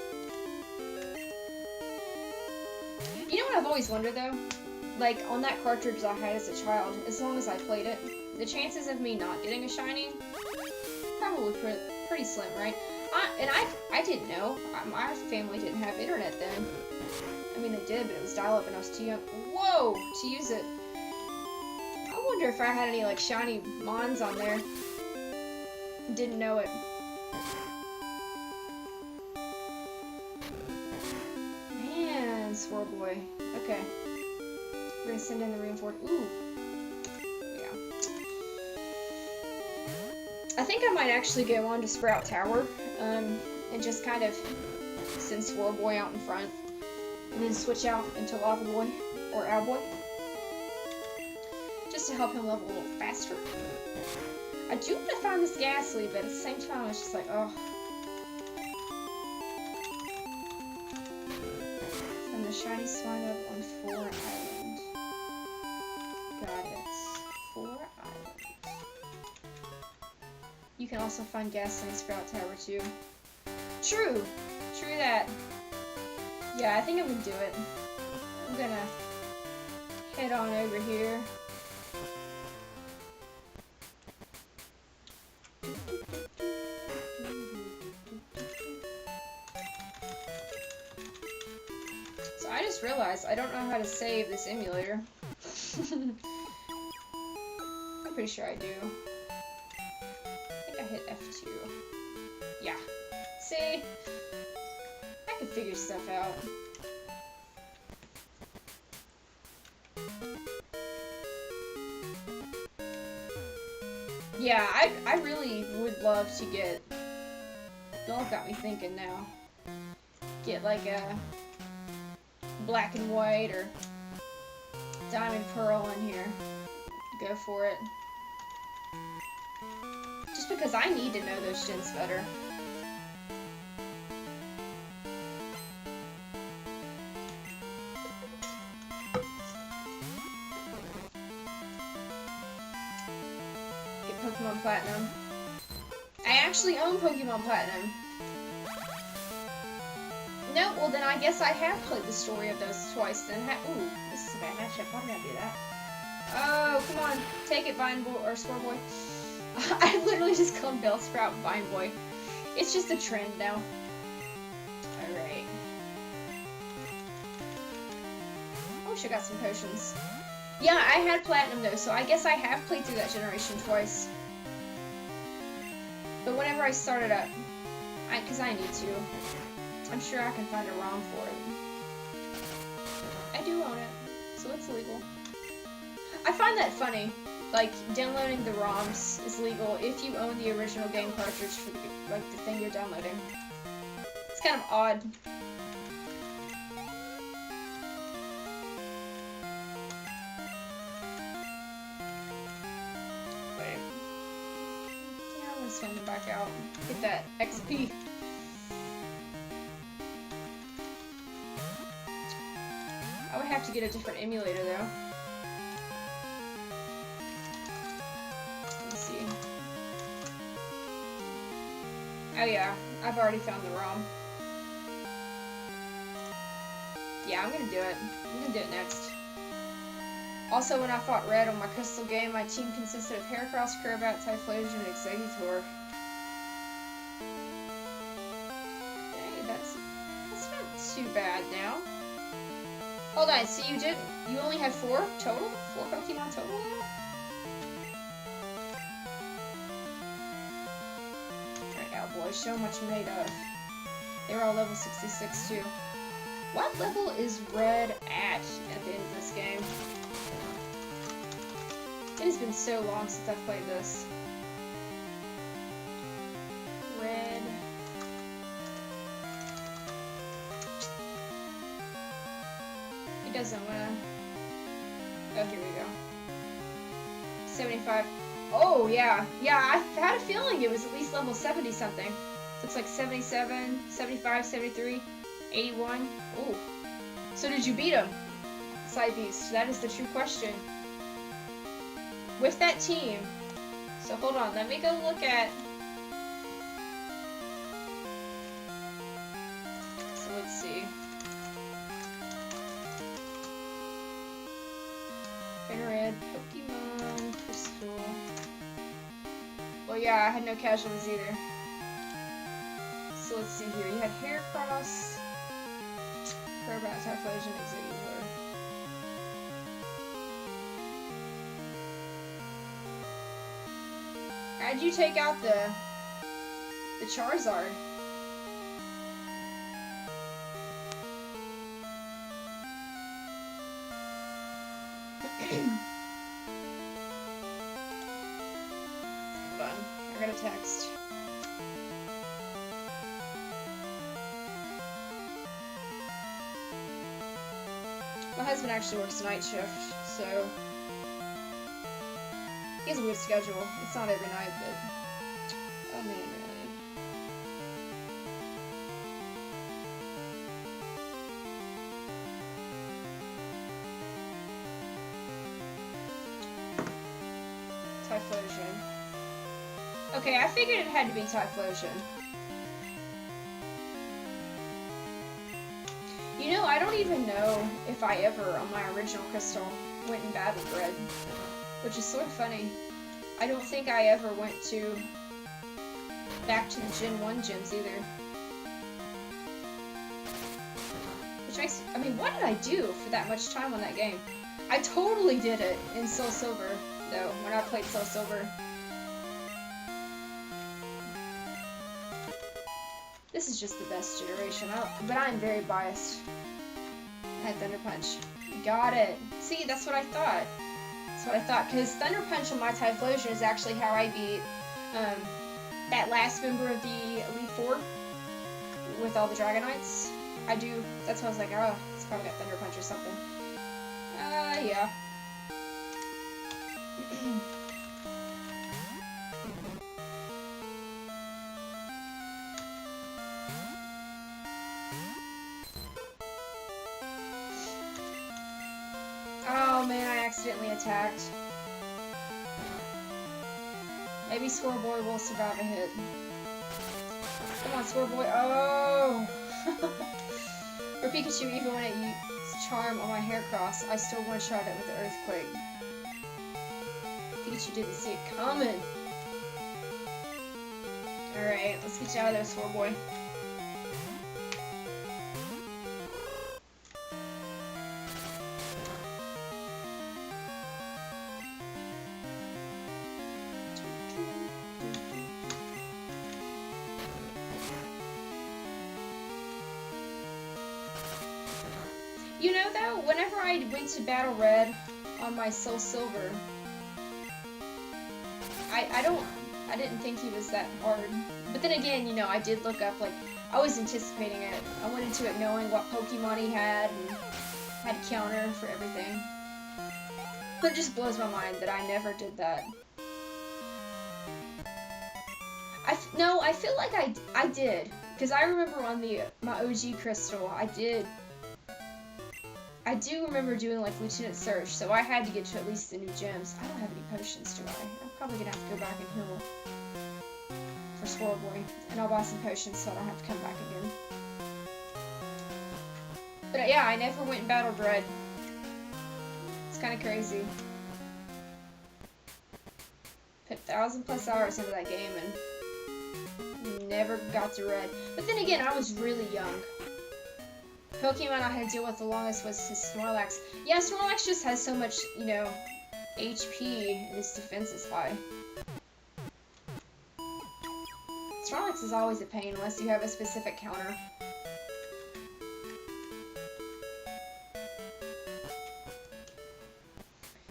Speaker 1: You know what I've always wondered though? Like, on that cartridge I had as a child, as long as I played it, the chances of me not getting a shiny, probably pretty slim, right? I didn't know. My family didn't have internet then. I mean, they did, but it was dial-up and I was too young, whoa, to use it. I wonder if I had any, like, shiny Mons on there. Didn't know it. Man, Swirl Boy. Okay. We're gonna send in the reinforced. Ooh. Yeah. I think I might actually go on to Sprout Tower, and just kind of send Squirrel Boy out in front, and then switch out into Lava Boy or Owl Boy, just to help him level a little faster. I do want to find this Ghastly, but at the same time, it's just like, oh. And the shiny slime up on 4 Island. Got it. 4 Island. You can also find Ghastly in Sprout Tower too. True! True that. Yeah, I think I'm gonna do it. I'm gonna head on over here. So I just realized I don't know how to save this emulator. I'm pretty sure I do. I think I hit F2. Yeah. See? I can figure stuff out. Yeah, I really would love to get... Y'all got me thinking now. Get like a black and white or diamond pearl in here. Go for it. Just because I need to know those gens better. Get Pokemon Platinum. I actually own Pokemon Platinum. No, well then I guess I have played the story of those twice then. Ooh, this is a bad matchup. Why did I do that? Oh, come on. Take it, Vine Boy, or Squirrel Boy. I literally just called Bellsprout Vine Boy. It's just a trend now. Alright. I wish I got some potions. Yeah, I had Platinum though, so I guess I have played through that generation twice. But whenever I start it up, because I need to, I'm sure I can find a ROM for it. I do own it, so it's legal. I find that funny. Like, downloading the ROMs is legal if you own the original game cartridge for the thing you're downloading. It's kind of odd. Wait. Yeah, I'm gonna swing them back out. Get that XP. I would have to get a different emulator though. Oh yeah, I've already found the ROM. Yeah, I'm gonna do it. I'm gonna do it next. Also, when I fought Red on my Crystal game, my team consisted of Heracross, Crobat, Typhlosion, and Exeggutor. Hey, that's not too bad now. Hold on, so you only have 4 total? 4 Pokemon total now? Boy, so much made of. They're all level 66 too. What level is Red at the end of this game? It has been so long since I've played this. Red. He doesn't wanna... Oh, here we go. 75. Oh, yeah. Yeah, I had a feeling it was at least level 70 something. Looks like 77, 75, 73, 81. Oh. So did you beat him? Side Beast. That is the true question. With that team. So hold on. Let me go look at... So let's see. Red, Pokemon, Crystal... Well, yeah, I had no casualties either. So let's see here. You had Heracross, Crobat, Typhlosion, Exeggutor. How'd you take out the Charizard? Hold on. I got a text. My husband actually works night shift, so he has a weird schedule. It's not every night, but oh man, really. Typhlosion. Okay, I figured it had to be Typhlosion. You know, I don't even know if I ever, on my original crystal, went and battled Red, which is sort of funny. I don't think I ever went back to the Gen 1 gyms either. Which makes, I mean, what did I do for that much time on that game? I totally did it in Soul Silver, though, when I played Soul Silver. This is just the best generation, but I'm very biased. I had Thunder Punch. Got it. See, that's what I thought. That's what I thought, because Thunder Punch on my Typhlosion is actually how I beat that last member of the Elite Four with all the Dragonites. That's why I was like, oh, it's probably got Thunder Punch or something. Yeah. Oh man, I accidentally attacked. Maybe Squirrelboy will survive a hit. Come on, Squirrelboy. Oh! Or Pikachu, even when it used Charm on my Heracross, I still one-shot it with the Earthquake. Pikachu didn't see it coming. Alright, let's get you out of there, Squirrelboy. You know, though, whenever I went to Battle Red on my Soul Silver, I didn't think he was that hard. But then again, you know, I did look up, like, I was anticipating it. I went into it knowing what Pokemon he had and had a counter for everything. But it just blows my mind that I never did that. No, I feel like I did. Because I remember on my OG Crystal, I do remember doing, like, Lieutenant Search, so I had to get to at least the new gems. I don't have any potions, do I? I'm probably gonna have to go back and heal for Squirrelboy. And I'll buy some potions so I don't have to come back again. But yeah, I never went and battled Red. It's kind of crazy. Put 1,000+ hours into that game and never got to Red. But then again, I was really young. Pokemon I had to deal with the longest was his Snorlax. Yeah, Snorlax just has so much, you know, HP, and his defense is high. Snorlax is always a pain unless you have a specific counter.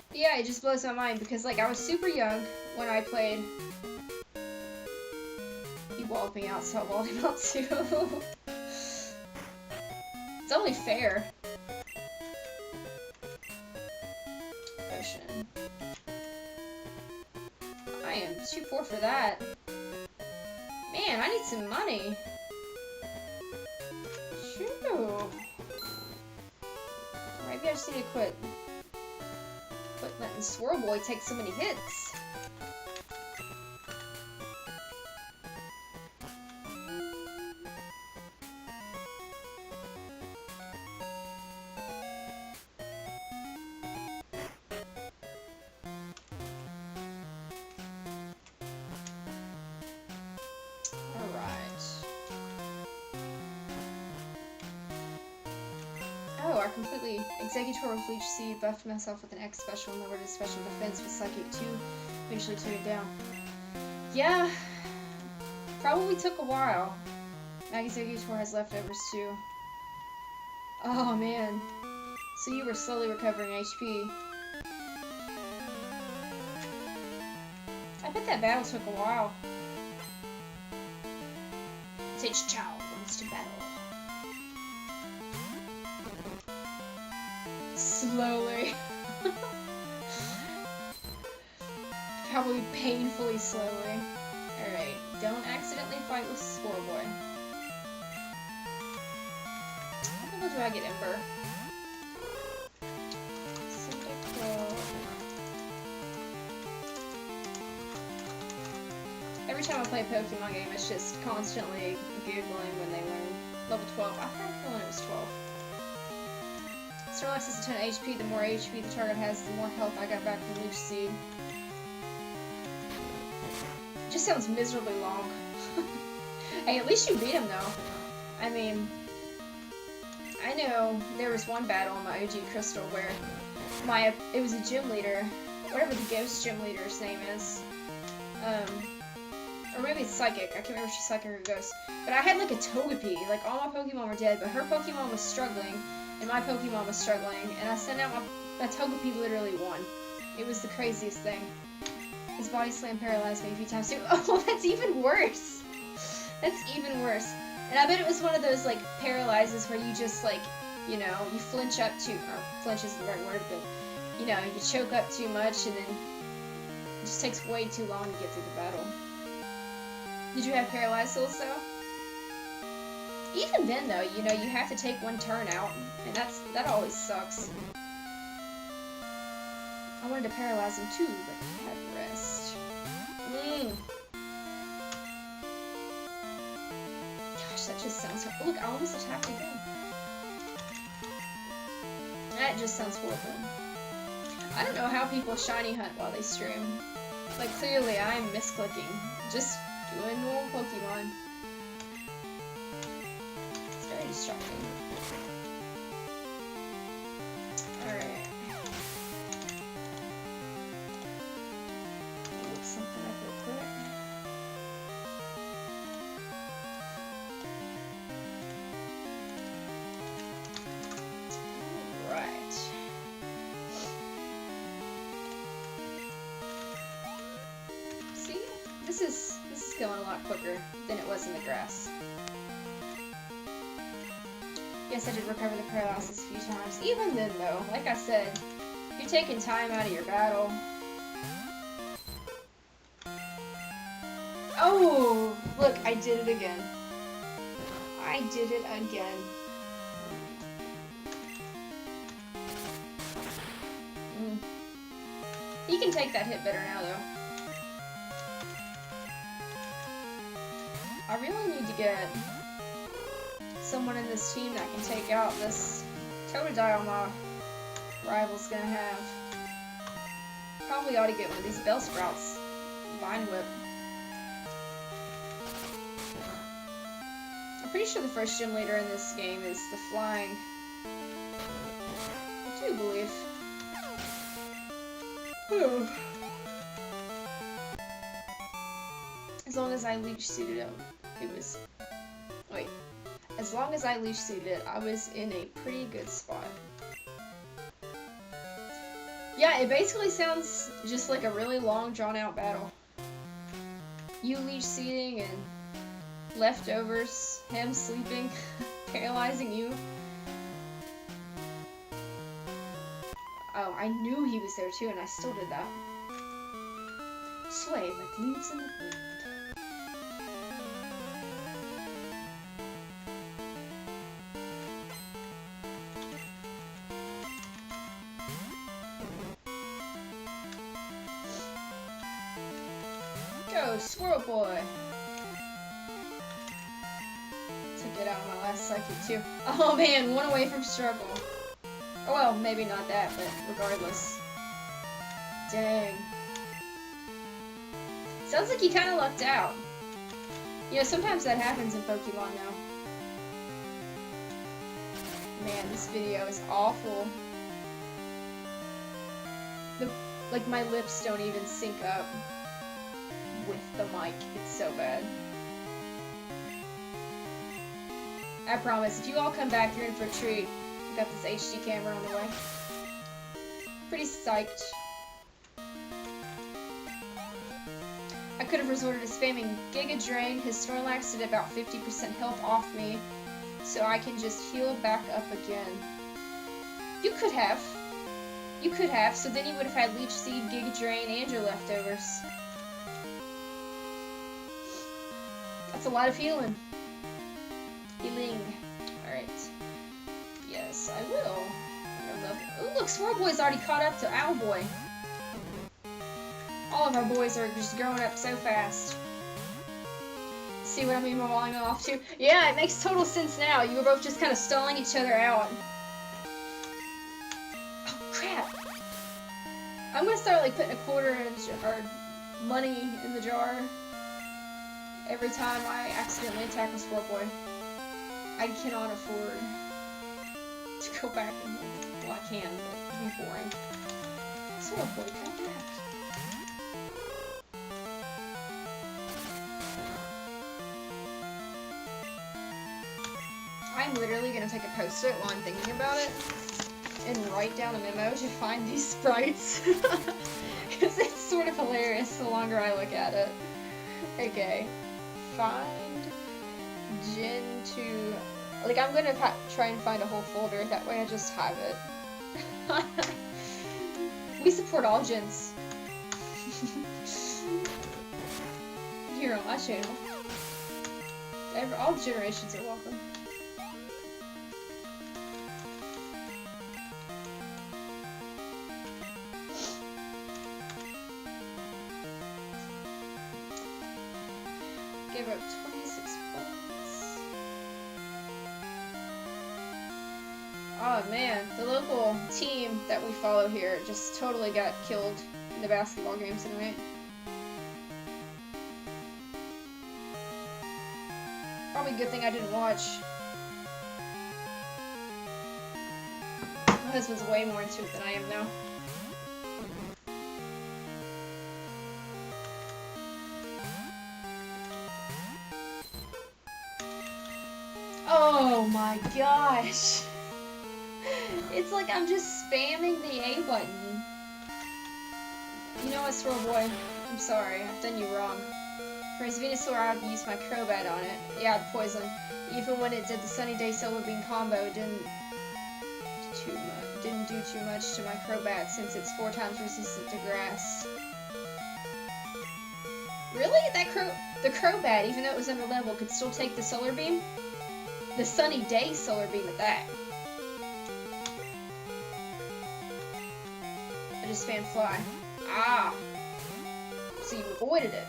Speaker 1: But yeah, it just blows my mind because, like, I was super young when I played. He walled me out, so I walled him out too. It's only fair. Potion. I am 2-4 for that. Man, I need some money. Shoo. Maybe I just need to quit letting Swirlboy take so many hits. Oh, I completely Executor with Leech Seed, buffed myself with an X special and lowered his special defense with Psychic 2, eventually took it down. Yeah, probably took a while. My Executor has leftovers too. Oh man, so you were slowly recovering HP. I bet that battle took a while. Sage Chow wants to battle. Slowly. Probably painfully slowly. Alright, don't accidentally fight with Squirrel Boy. How level do I get Ember? Every time I play a Pokemon game, it's just constantly giggling when they learn level 12. I had a feeling it was 12. Snorlax has a ton of HP. The more HP the target has, the more health I got back from Leech Seed. Just sounds miserably long. Hey, at least you beat him though. I mean, I know there was one battle in my OG Crystal where it was a gym leader, whatever the ghost gym leader's name is. Or maybe it's Psychic. I can't remember if she's Psychic or Ghost. But I had like a Togepi. Like all my Pokemon were dead, but her Pokemon was struggling, and my Pokemon was struggling, and I sent out my Togepi literally won. It was the craziest thing. His body slam paralyzed me a few times too. Oh, that's even worse. That's even worse. And I bet it was one of those like paralyzes where you just like, you know, you flinch up too, or flinch isn't the right word, but you know, you choke up too much, and then it just takes way too long to get through the battle. Did you have paralyzed also? Even then though, you know, you have to take one turn out, and that always sucks. I wanted to paralyze him too, but he had rest. Gosh, that just sounds horrible. Look, I almost attacked again. That just sounds horrible. I don't know how people shiny hunt while they stream. Like, clearly I'm misclicking. Just doing normal Pokemon. It's very distracting. Alright. Look something up real quick. Alright. See? This is going a lot quicker than it was in the grass. Yes, I did recover the paralysis a few times. Even then, though, like I said, you're taking time out of your battle. Oh! Look, I did it again. I did it again. He can take that hit better now, though. I really need to get someone in this team that can take out this Totodile my rival's gonna have. Probably ought to get one of these Bellsprouts. Vine Whip. I'm pretty sure the first gym leader in this game is the Flying. I do believe. As long as I leech seeded him, it was. Wait. As long as I leech seeded it, I was in a pretty good spot. Yeah, it basically sounds just like a really long, drawn-out battle. You leech seeding and leftovers, him sleeping, paralyzing you. Oh, I knew he was there too, and I still did that. Sway like leaves in the wind. Go, Squirrel Boy! Took it out of my last psychic too. Oh man, one away from struggle. Oh, well, maybe not that, but regardless. Dang. Sounds like you kind of lucked out. You know, sometimes that happens in Pokemon now. Man, this video is awful. Like, my lips don't even sync up with the mic. It's so bad. I promise, if you all come back, you're in for a treat. Got this HD camera on the way. Pretty psyched. I could have resorted to spamming Giga Drain. His Snorlax did about 50% health off me, so I can just heal back up again. You could have. You could have, so then you would have had Leech Seed, Giga Drain, and your leftovers. That's a lot of healing. Healing. Alright. Yes, I will. Ooh, look, Swirlboy's already caught up to Owlboy. All of our boys are just growing up so fast. See what I mean by walling off to? Yeah, it makes total sense now. You were both just kind of stalling each other out. Oh, crap. I'm gonna start, like, putting a quarter in or money in the jar every time I accidentally attack a Swirlboy. I cannot afford to go back and, well, I can, but it'd be boring. Swirlboy, come back. I'm literally gonna take a post-it while I'm thinking about it and write down a memo to find these sprites. Because it's sort of hilarious the longer I look at it. Okay. Find Gen 2. Like, I'm gonna try and find a whole folder. That way I just have it. We support all gens. Here on my channel. All generations are welcome. Give up 26 points. Oh man, the local team that we follow here just totally got killed in the basketball game tonight. Probably a good thing I didn't watch. My husband's way more into it than I am now. Oh my gosh. It's like I'm just spamming the A button. You know what, Swirlboy? I'm sorry, I've done you wrong. For his Venusaur, I would use my Crobat on it. Yeah, poison. Even when it did the Sunny Day Solar Beam combo, didn't do too much to my Crobat since it's 4 times resistant to grass. Really? The Crobat, even though it was under level, could still take the Solar Beam? The Sunny Day Solar Beam at that. I just spammed Fly. Ah! So you avoided it.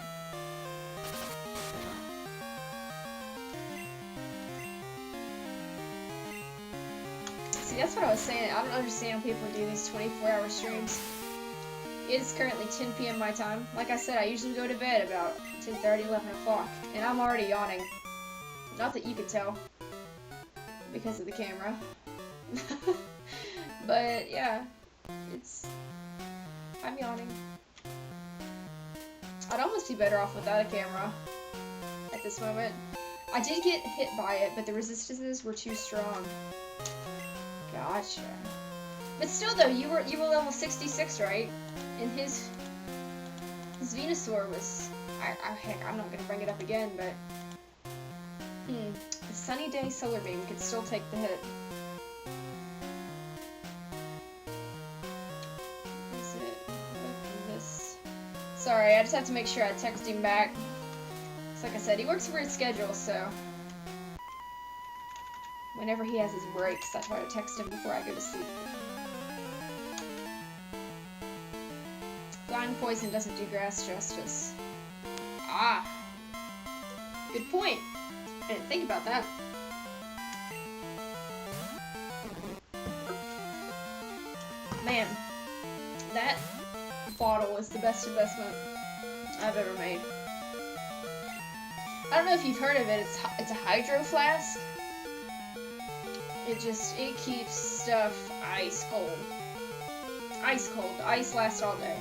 Speaker 1: See, that's what I was saying. I don't understand when people do these 24-hour streams. It is currently 10 p.m. my time. Like I said, I usually go to bed about 10:30, 11 o'clock. And I'm already yawning. Not that you could tell. Because of the camera. But, yeah. I'm yawning. I'd almost be better off without a camera. At this moment. I did get hit by it, but the resistances were too strong. Gotcha. But still though, you were level 66, right? And his Venusaur was heck, I'm not gonna bring it up again, but the Sunny Day Solar Beam could still take the hit. Is it? What is this? Sorry, I just have to make sure I text him back. So like I said, he works a weird schedule, so whenever he has his breaks, I try to text him before I go to sleep. Blind Poison doesn't do grass justice. Ah! Good point. I didn't think about that. Man, that bottle is the best investment I've ever made. I don't know if you've heard of it. It's a hydro flask. It keeps stuff ice cold. Ice cold. The ice lasts all day.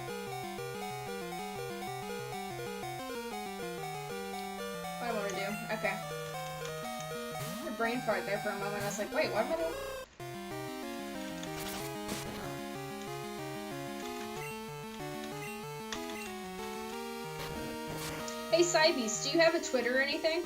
Speaker 1: What am I gonna do? Okay. I had a brain fart there for a moment. I was like, wait, what am I doing? Hey, Cybeast, do you have a Twitter or anything?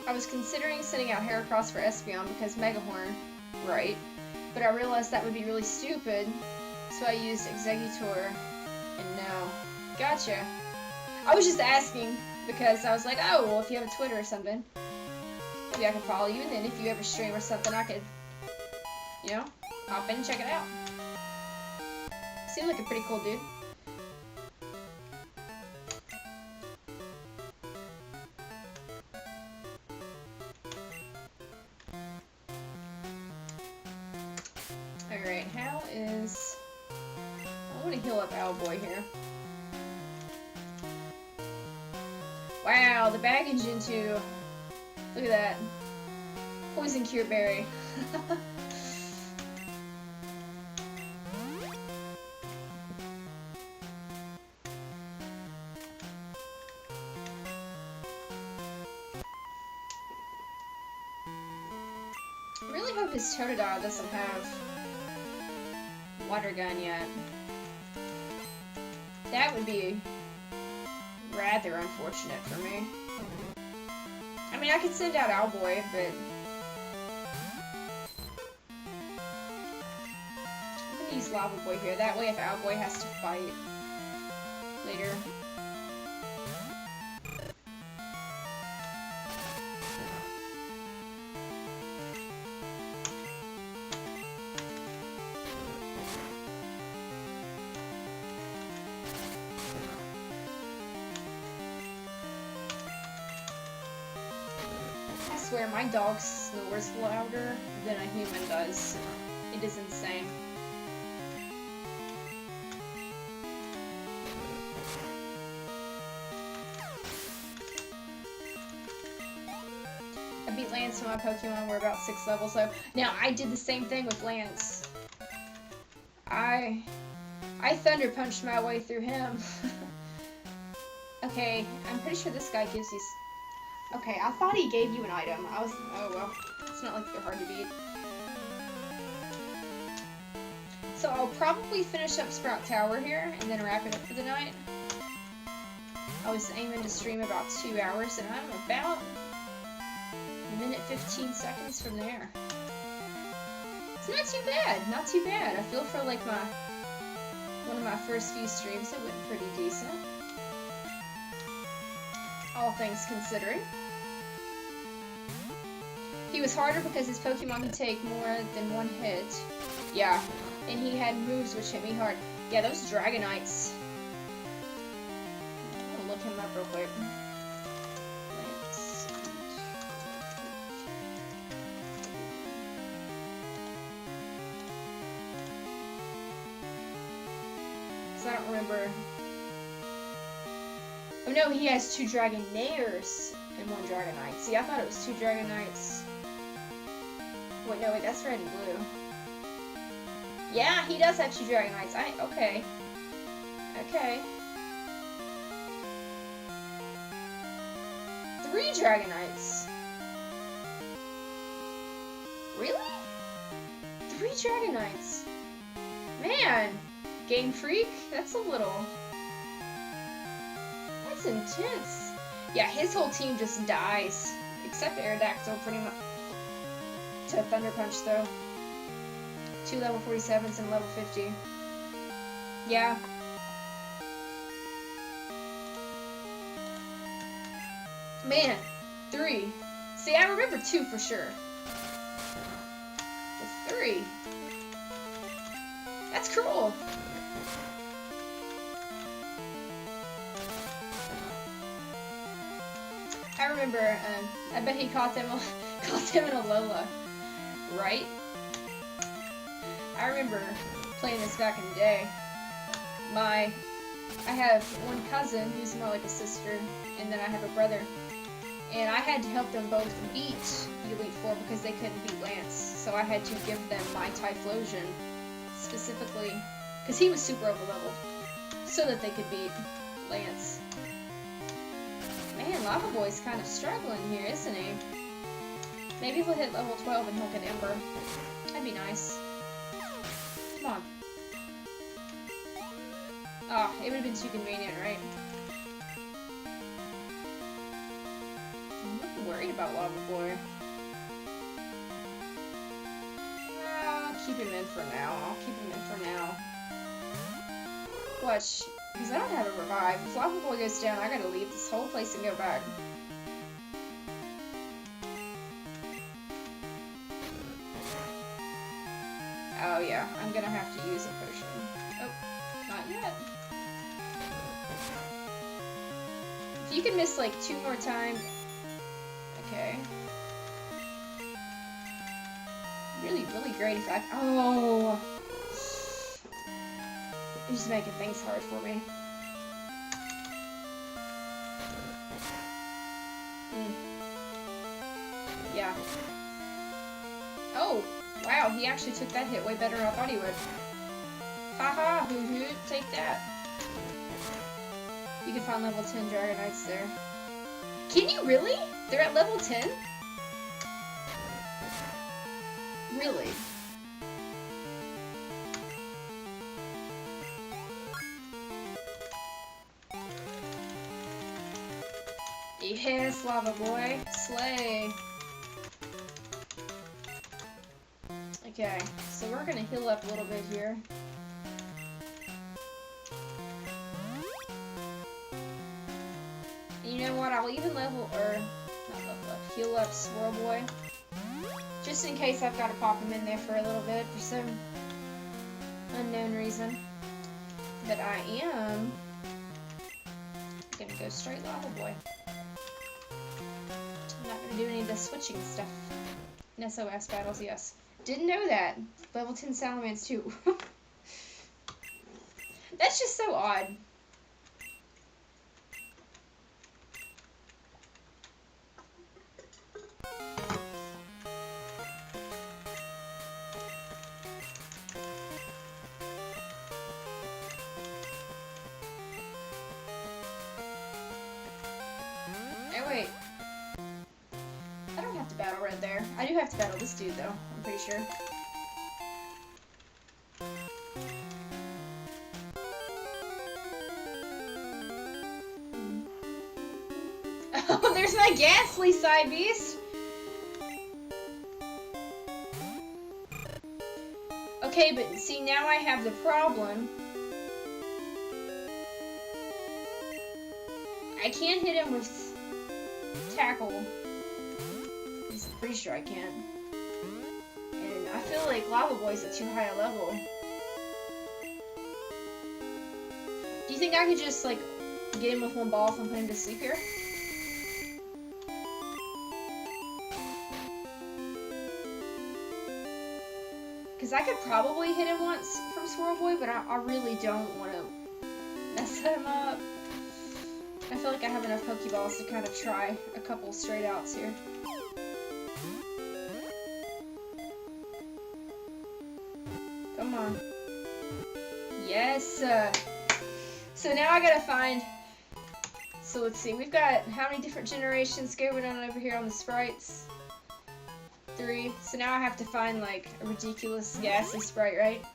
Speaker 1: I was considering sending out Heracross for Espeon because Megahorn, right? But I realized that would be really stupid, so I used Exeggutor, and no. Gotcha. I was just asking because I was like, oh, well, if you have a Twitter or something, maybe I can follow you, and then if you ever stream or something, I could, you know, hop in and check it out. Seemed like a pretty cool dude. Alright, how is... I want to heal up Owlboy here. Wow, the baggage into... Look at that. Poison Cure Berry. I really hope his Totodile doesn't have Water Gun yet. That would be rather unfortunate for me. I mean, I could send out Owlboy, but I'm gonna use Lava Boy here. That way, if Owlboy has to fight later. I swear, my dog snores louder than a human does. It is insane. I beat Lance when my Pokemon were about 6 levels low. Now, I did the same thing with Lance. I Thunder Punched my way through him. Okay, I'm pretty sure this guy gives you... Okay, I thought he gave you an item. Oh well, it's not like they're hard to beat. So I'll probably finish up Sprout Tower here, and then wrap it up for the night. I was aiming to stream about 2 hours, and I'm about a minute 15 seconds from there. It's not too bad, not too bad. I feel for like one of my first few streams, it went pretty decent. All things considering. He was harder because his Pokemon could take more than one hit. Yeah, and he had moves which hit me hard. Yeah, those Dragonites. I'm gonna look him up real quick. Lance. Because I don't remember. Oh no, he has 2 Dragonairs and 1 Dragonite. See, I thought it was 2 Dragonites. Wait, no, wait, that's red and blue. Yeah, he does have 2 Dragonites. Okay. Okay. 3 Dragonites. Really? 3 Dragonites. Man, Game Freak, that's a little... That's intense. Yeah, his whole team just dies. Except Aerodactyl, pretty much. To Thunder Punch, though. 2 level 47s and level 50. Yeah. Man, 3. See, I remember 2 for sure. But 3. That's cruel. I remember, I bet he caught them in a Lola, right? I remember playing this back in the day. I have one cousin who's more like a sister, and then I have a brother. And I had to help them both beat the Elite Four because they couldn't beat Lance. So I had to give them my Typhlosion, specifically Because he was super over-leveled. So that they could beat Lance. Man, Lava Boy's kind of struggling here, isn't he? Maybe he'll hit level 12 and he'll get Ember. That'd be nice. Come on. Oh, it would have been too convenient, right? I'm not worried about Lava Boy. I'll keep him in for now. Watch, because I don't have a revive. If Lava Boy goes down, I gotta leave this whole place and go back. Oh yeah, I'm gonna have to use a potion. Oh, not yet. If you can miss like 2 more times... Okay. Really, really great if I... Oh! You're just making things hard for me. Yeah. Oh! Wow, he actually took that hit way better than I thought he would. Haha, hoo-hoo, take that. You can find level 10 Dragonites there. Can you really? They're at level 10? Really? Yes, Lava Boy. Slay. Okay, so we're gonna heal up a little bit here. And you know what? I'll even level, or not level up, heal up Swirl Boy. Just in case I've got to pop him in there for a little bit for some unknown reason. But I am gonna go straight Lava Boy. I'm not gonna do any of the switching stuff. In SOS battles, yes. Didn't know that. Level 10 Salamence too. That's just so odd. Oh wait. I don't have to battle Red there. I do have to battle this dude though, I'm pretty sure. Oh, there's my Ghastly side beast! Okay, but see, now I have the problem. I can't hit him with tackle. I'm pretty sure I can. And I feel like Lava Boy's at too high a level. Do you think I could just, like, get him with one ball if I'm putting him to sleep here? Because I could probably hit him once from Swirl Boy, but I really don't want to mess him up. I feel like I have enough Pokeballs to kind of try a couple straight outs here. Come on. Yes! So now I gotta find... So let's see, we've got how many different generations going on over here on the sprites? 3. So now I have to find like a ridiculous Ghastly sprite, right?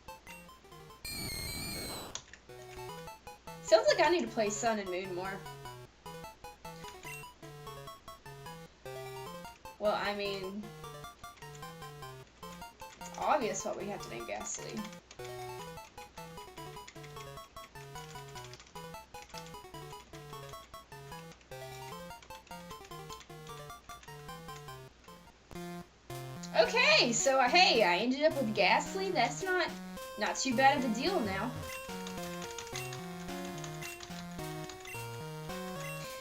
Speaker 1: Sounds like I need to play Sun and Moon more. Well, I mean, it's obvious what we have to name Ghastly. Okay, so hey, I ended up with Ghastly. That's not too bad of a deal now.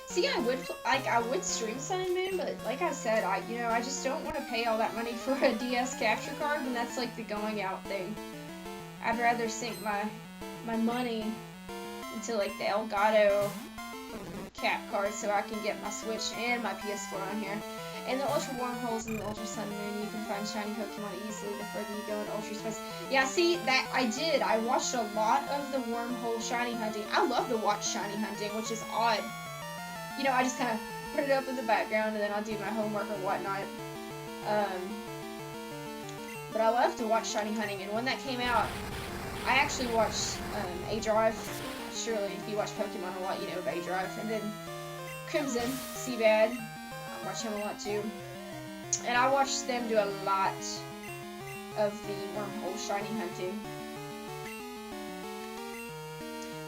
Speaker 1: See, I would stream Sun and Moon, but like I said, I just don't want to pay all that money for a DS capture card when that's like the going out thing. I'd rather sink my money into like the Elgato cap card so I can get my Switch and my PS4 on here. In the ultra wormholes and the ultra sun moon, you can find shiny Pokemon easily the further you go in ultra space. Yeah, see, that I did. I watched a lot of the wormhole shiny hunting. I love to watch shiny hunting, which is odd. You know, I just kind of put it up in the background and then I'll do my homework or whatnot. But I love to watch shiny hunting, and when that came out, I actually watched A-Drive. Surely, if you watch Pokemon a lot, you know of A-Drive. And then Crimson, Seabad. I watch him a lot too. And I watched them do a lot of the wormhole shiny hunting.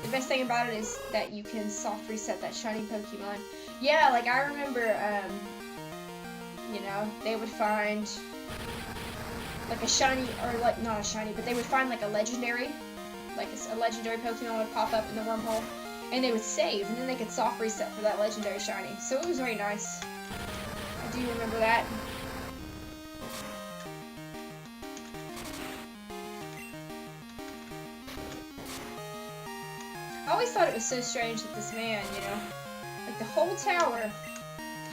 Speaker 1: The best thing about it is that you can soft reset that shiny Pokemon. Yeah, like I remember, you know, they would find like a shiny, or like not a shiny, but they would find like a legendary, like a legendary Pokemon would pop up in the wormhole, and they would save, and then they could soft reset for that legendary shiny. So it was very nice. I do remember that. I always thought it was so strange that this man, you know, like the whole tower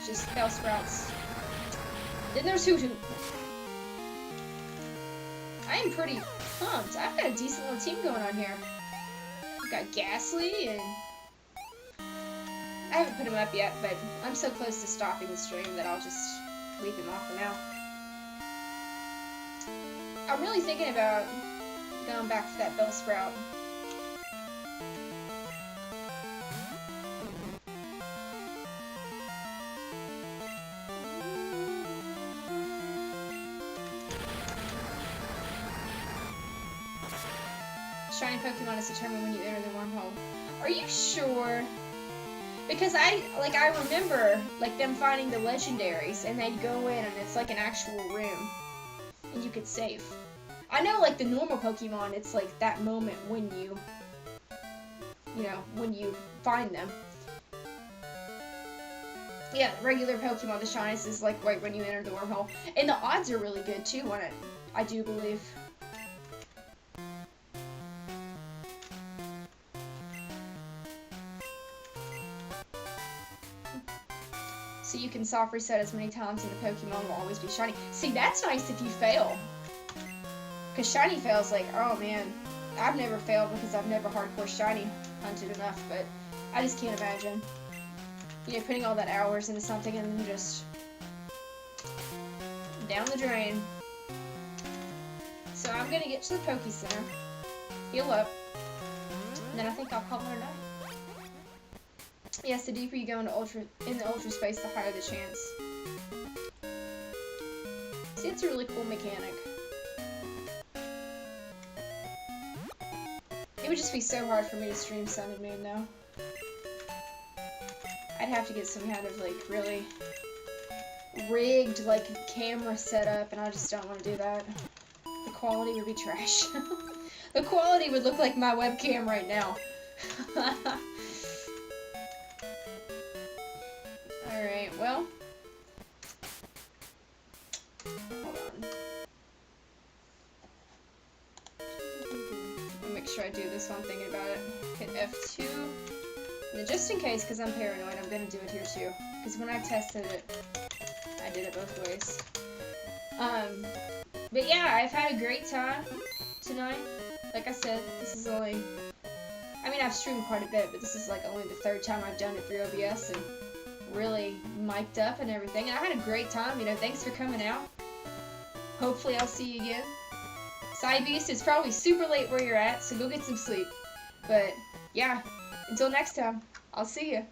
Speaker 1: just Bellsprouts. Then there's Hoothoot. I am pretty pumped. I've got a decent little team going on here. We've got Ghastly, and I haven't put him up yet, but I'm so close to stopping the stream that I'll just leave him off for now. I'm really thinking about going back for that Bellsprout. Shiny Pokemon is determined when you enter the wormhole. Are you sure? Because I remember like them finding the legendaries, and they'd go in and it's like an actual room and you could save. I know like the normal Pokemon, it's like that moment when you know, when you find them. Yeah, the regular Pokemon, the shinies is like right when you enter the wormhole. And the odds are really good too on it, I do believe. So you can soft reset as many times and the Pokemon will always be shiny. See, that's nice if you fail. Because shiny fails, like, oh man. I've never failed because I've never hardcore shiny hunted enough, but I just can't imagine. You know, putting all that hours into something and then just down the drain. So I'm gonna get to the Poke Center, heal up, and then I think I'll call it a night. Yes, the deeper you go into the ultra space, the higher the chance. See, it's a really cool mechanic. It would just be so hard for me to stream Sun and Moon though. I'd have to get some kind of like really rigged like camera set up, and I just don't want to do that. The quality would be trash. The quality would look like my webcam right now. Alright, well. Hold on. I'll make sure I do this while I'm thinking about it. Hit F2. And then just in case, because I'm paranoid, I'm going to do it here too. Because when I tested it, I did it both ways. But yeah, I've had a great time tonight. Like I said, this is only... I mean, I've streamed quite a bit, but this is like only the third time I've done it through OBS and really mic'd up and everything. And I had a great time, you know, thanks for coming out. Hopefully I'll see you again. Side Beast, it's probably super late where you're at, so go get some sleep. But yeah, until next time, I'll see you.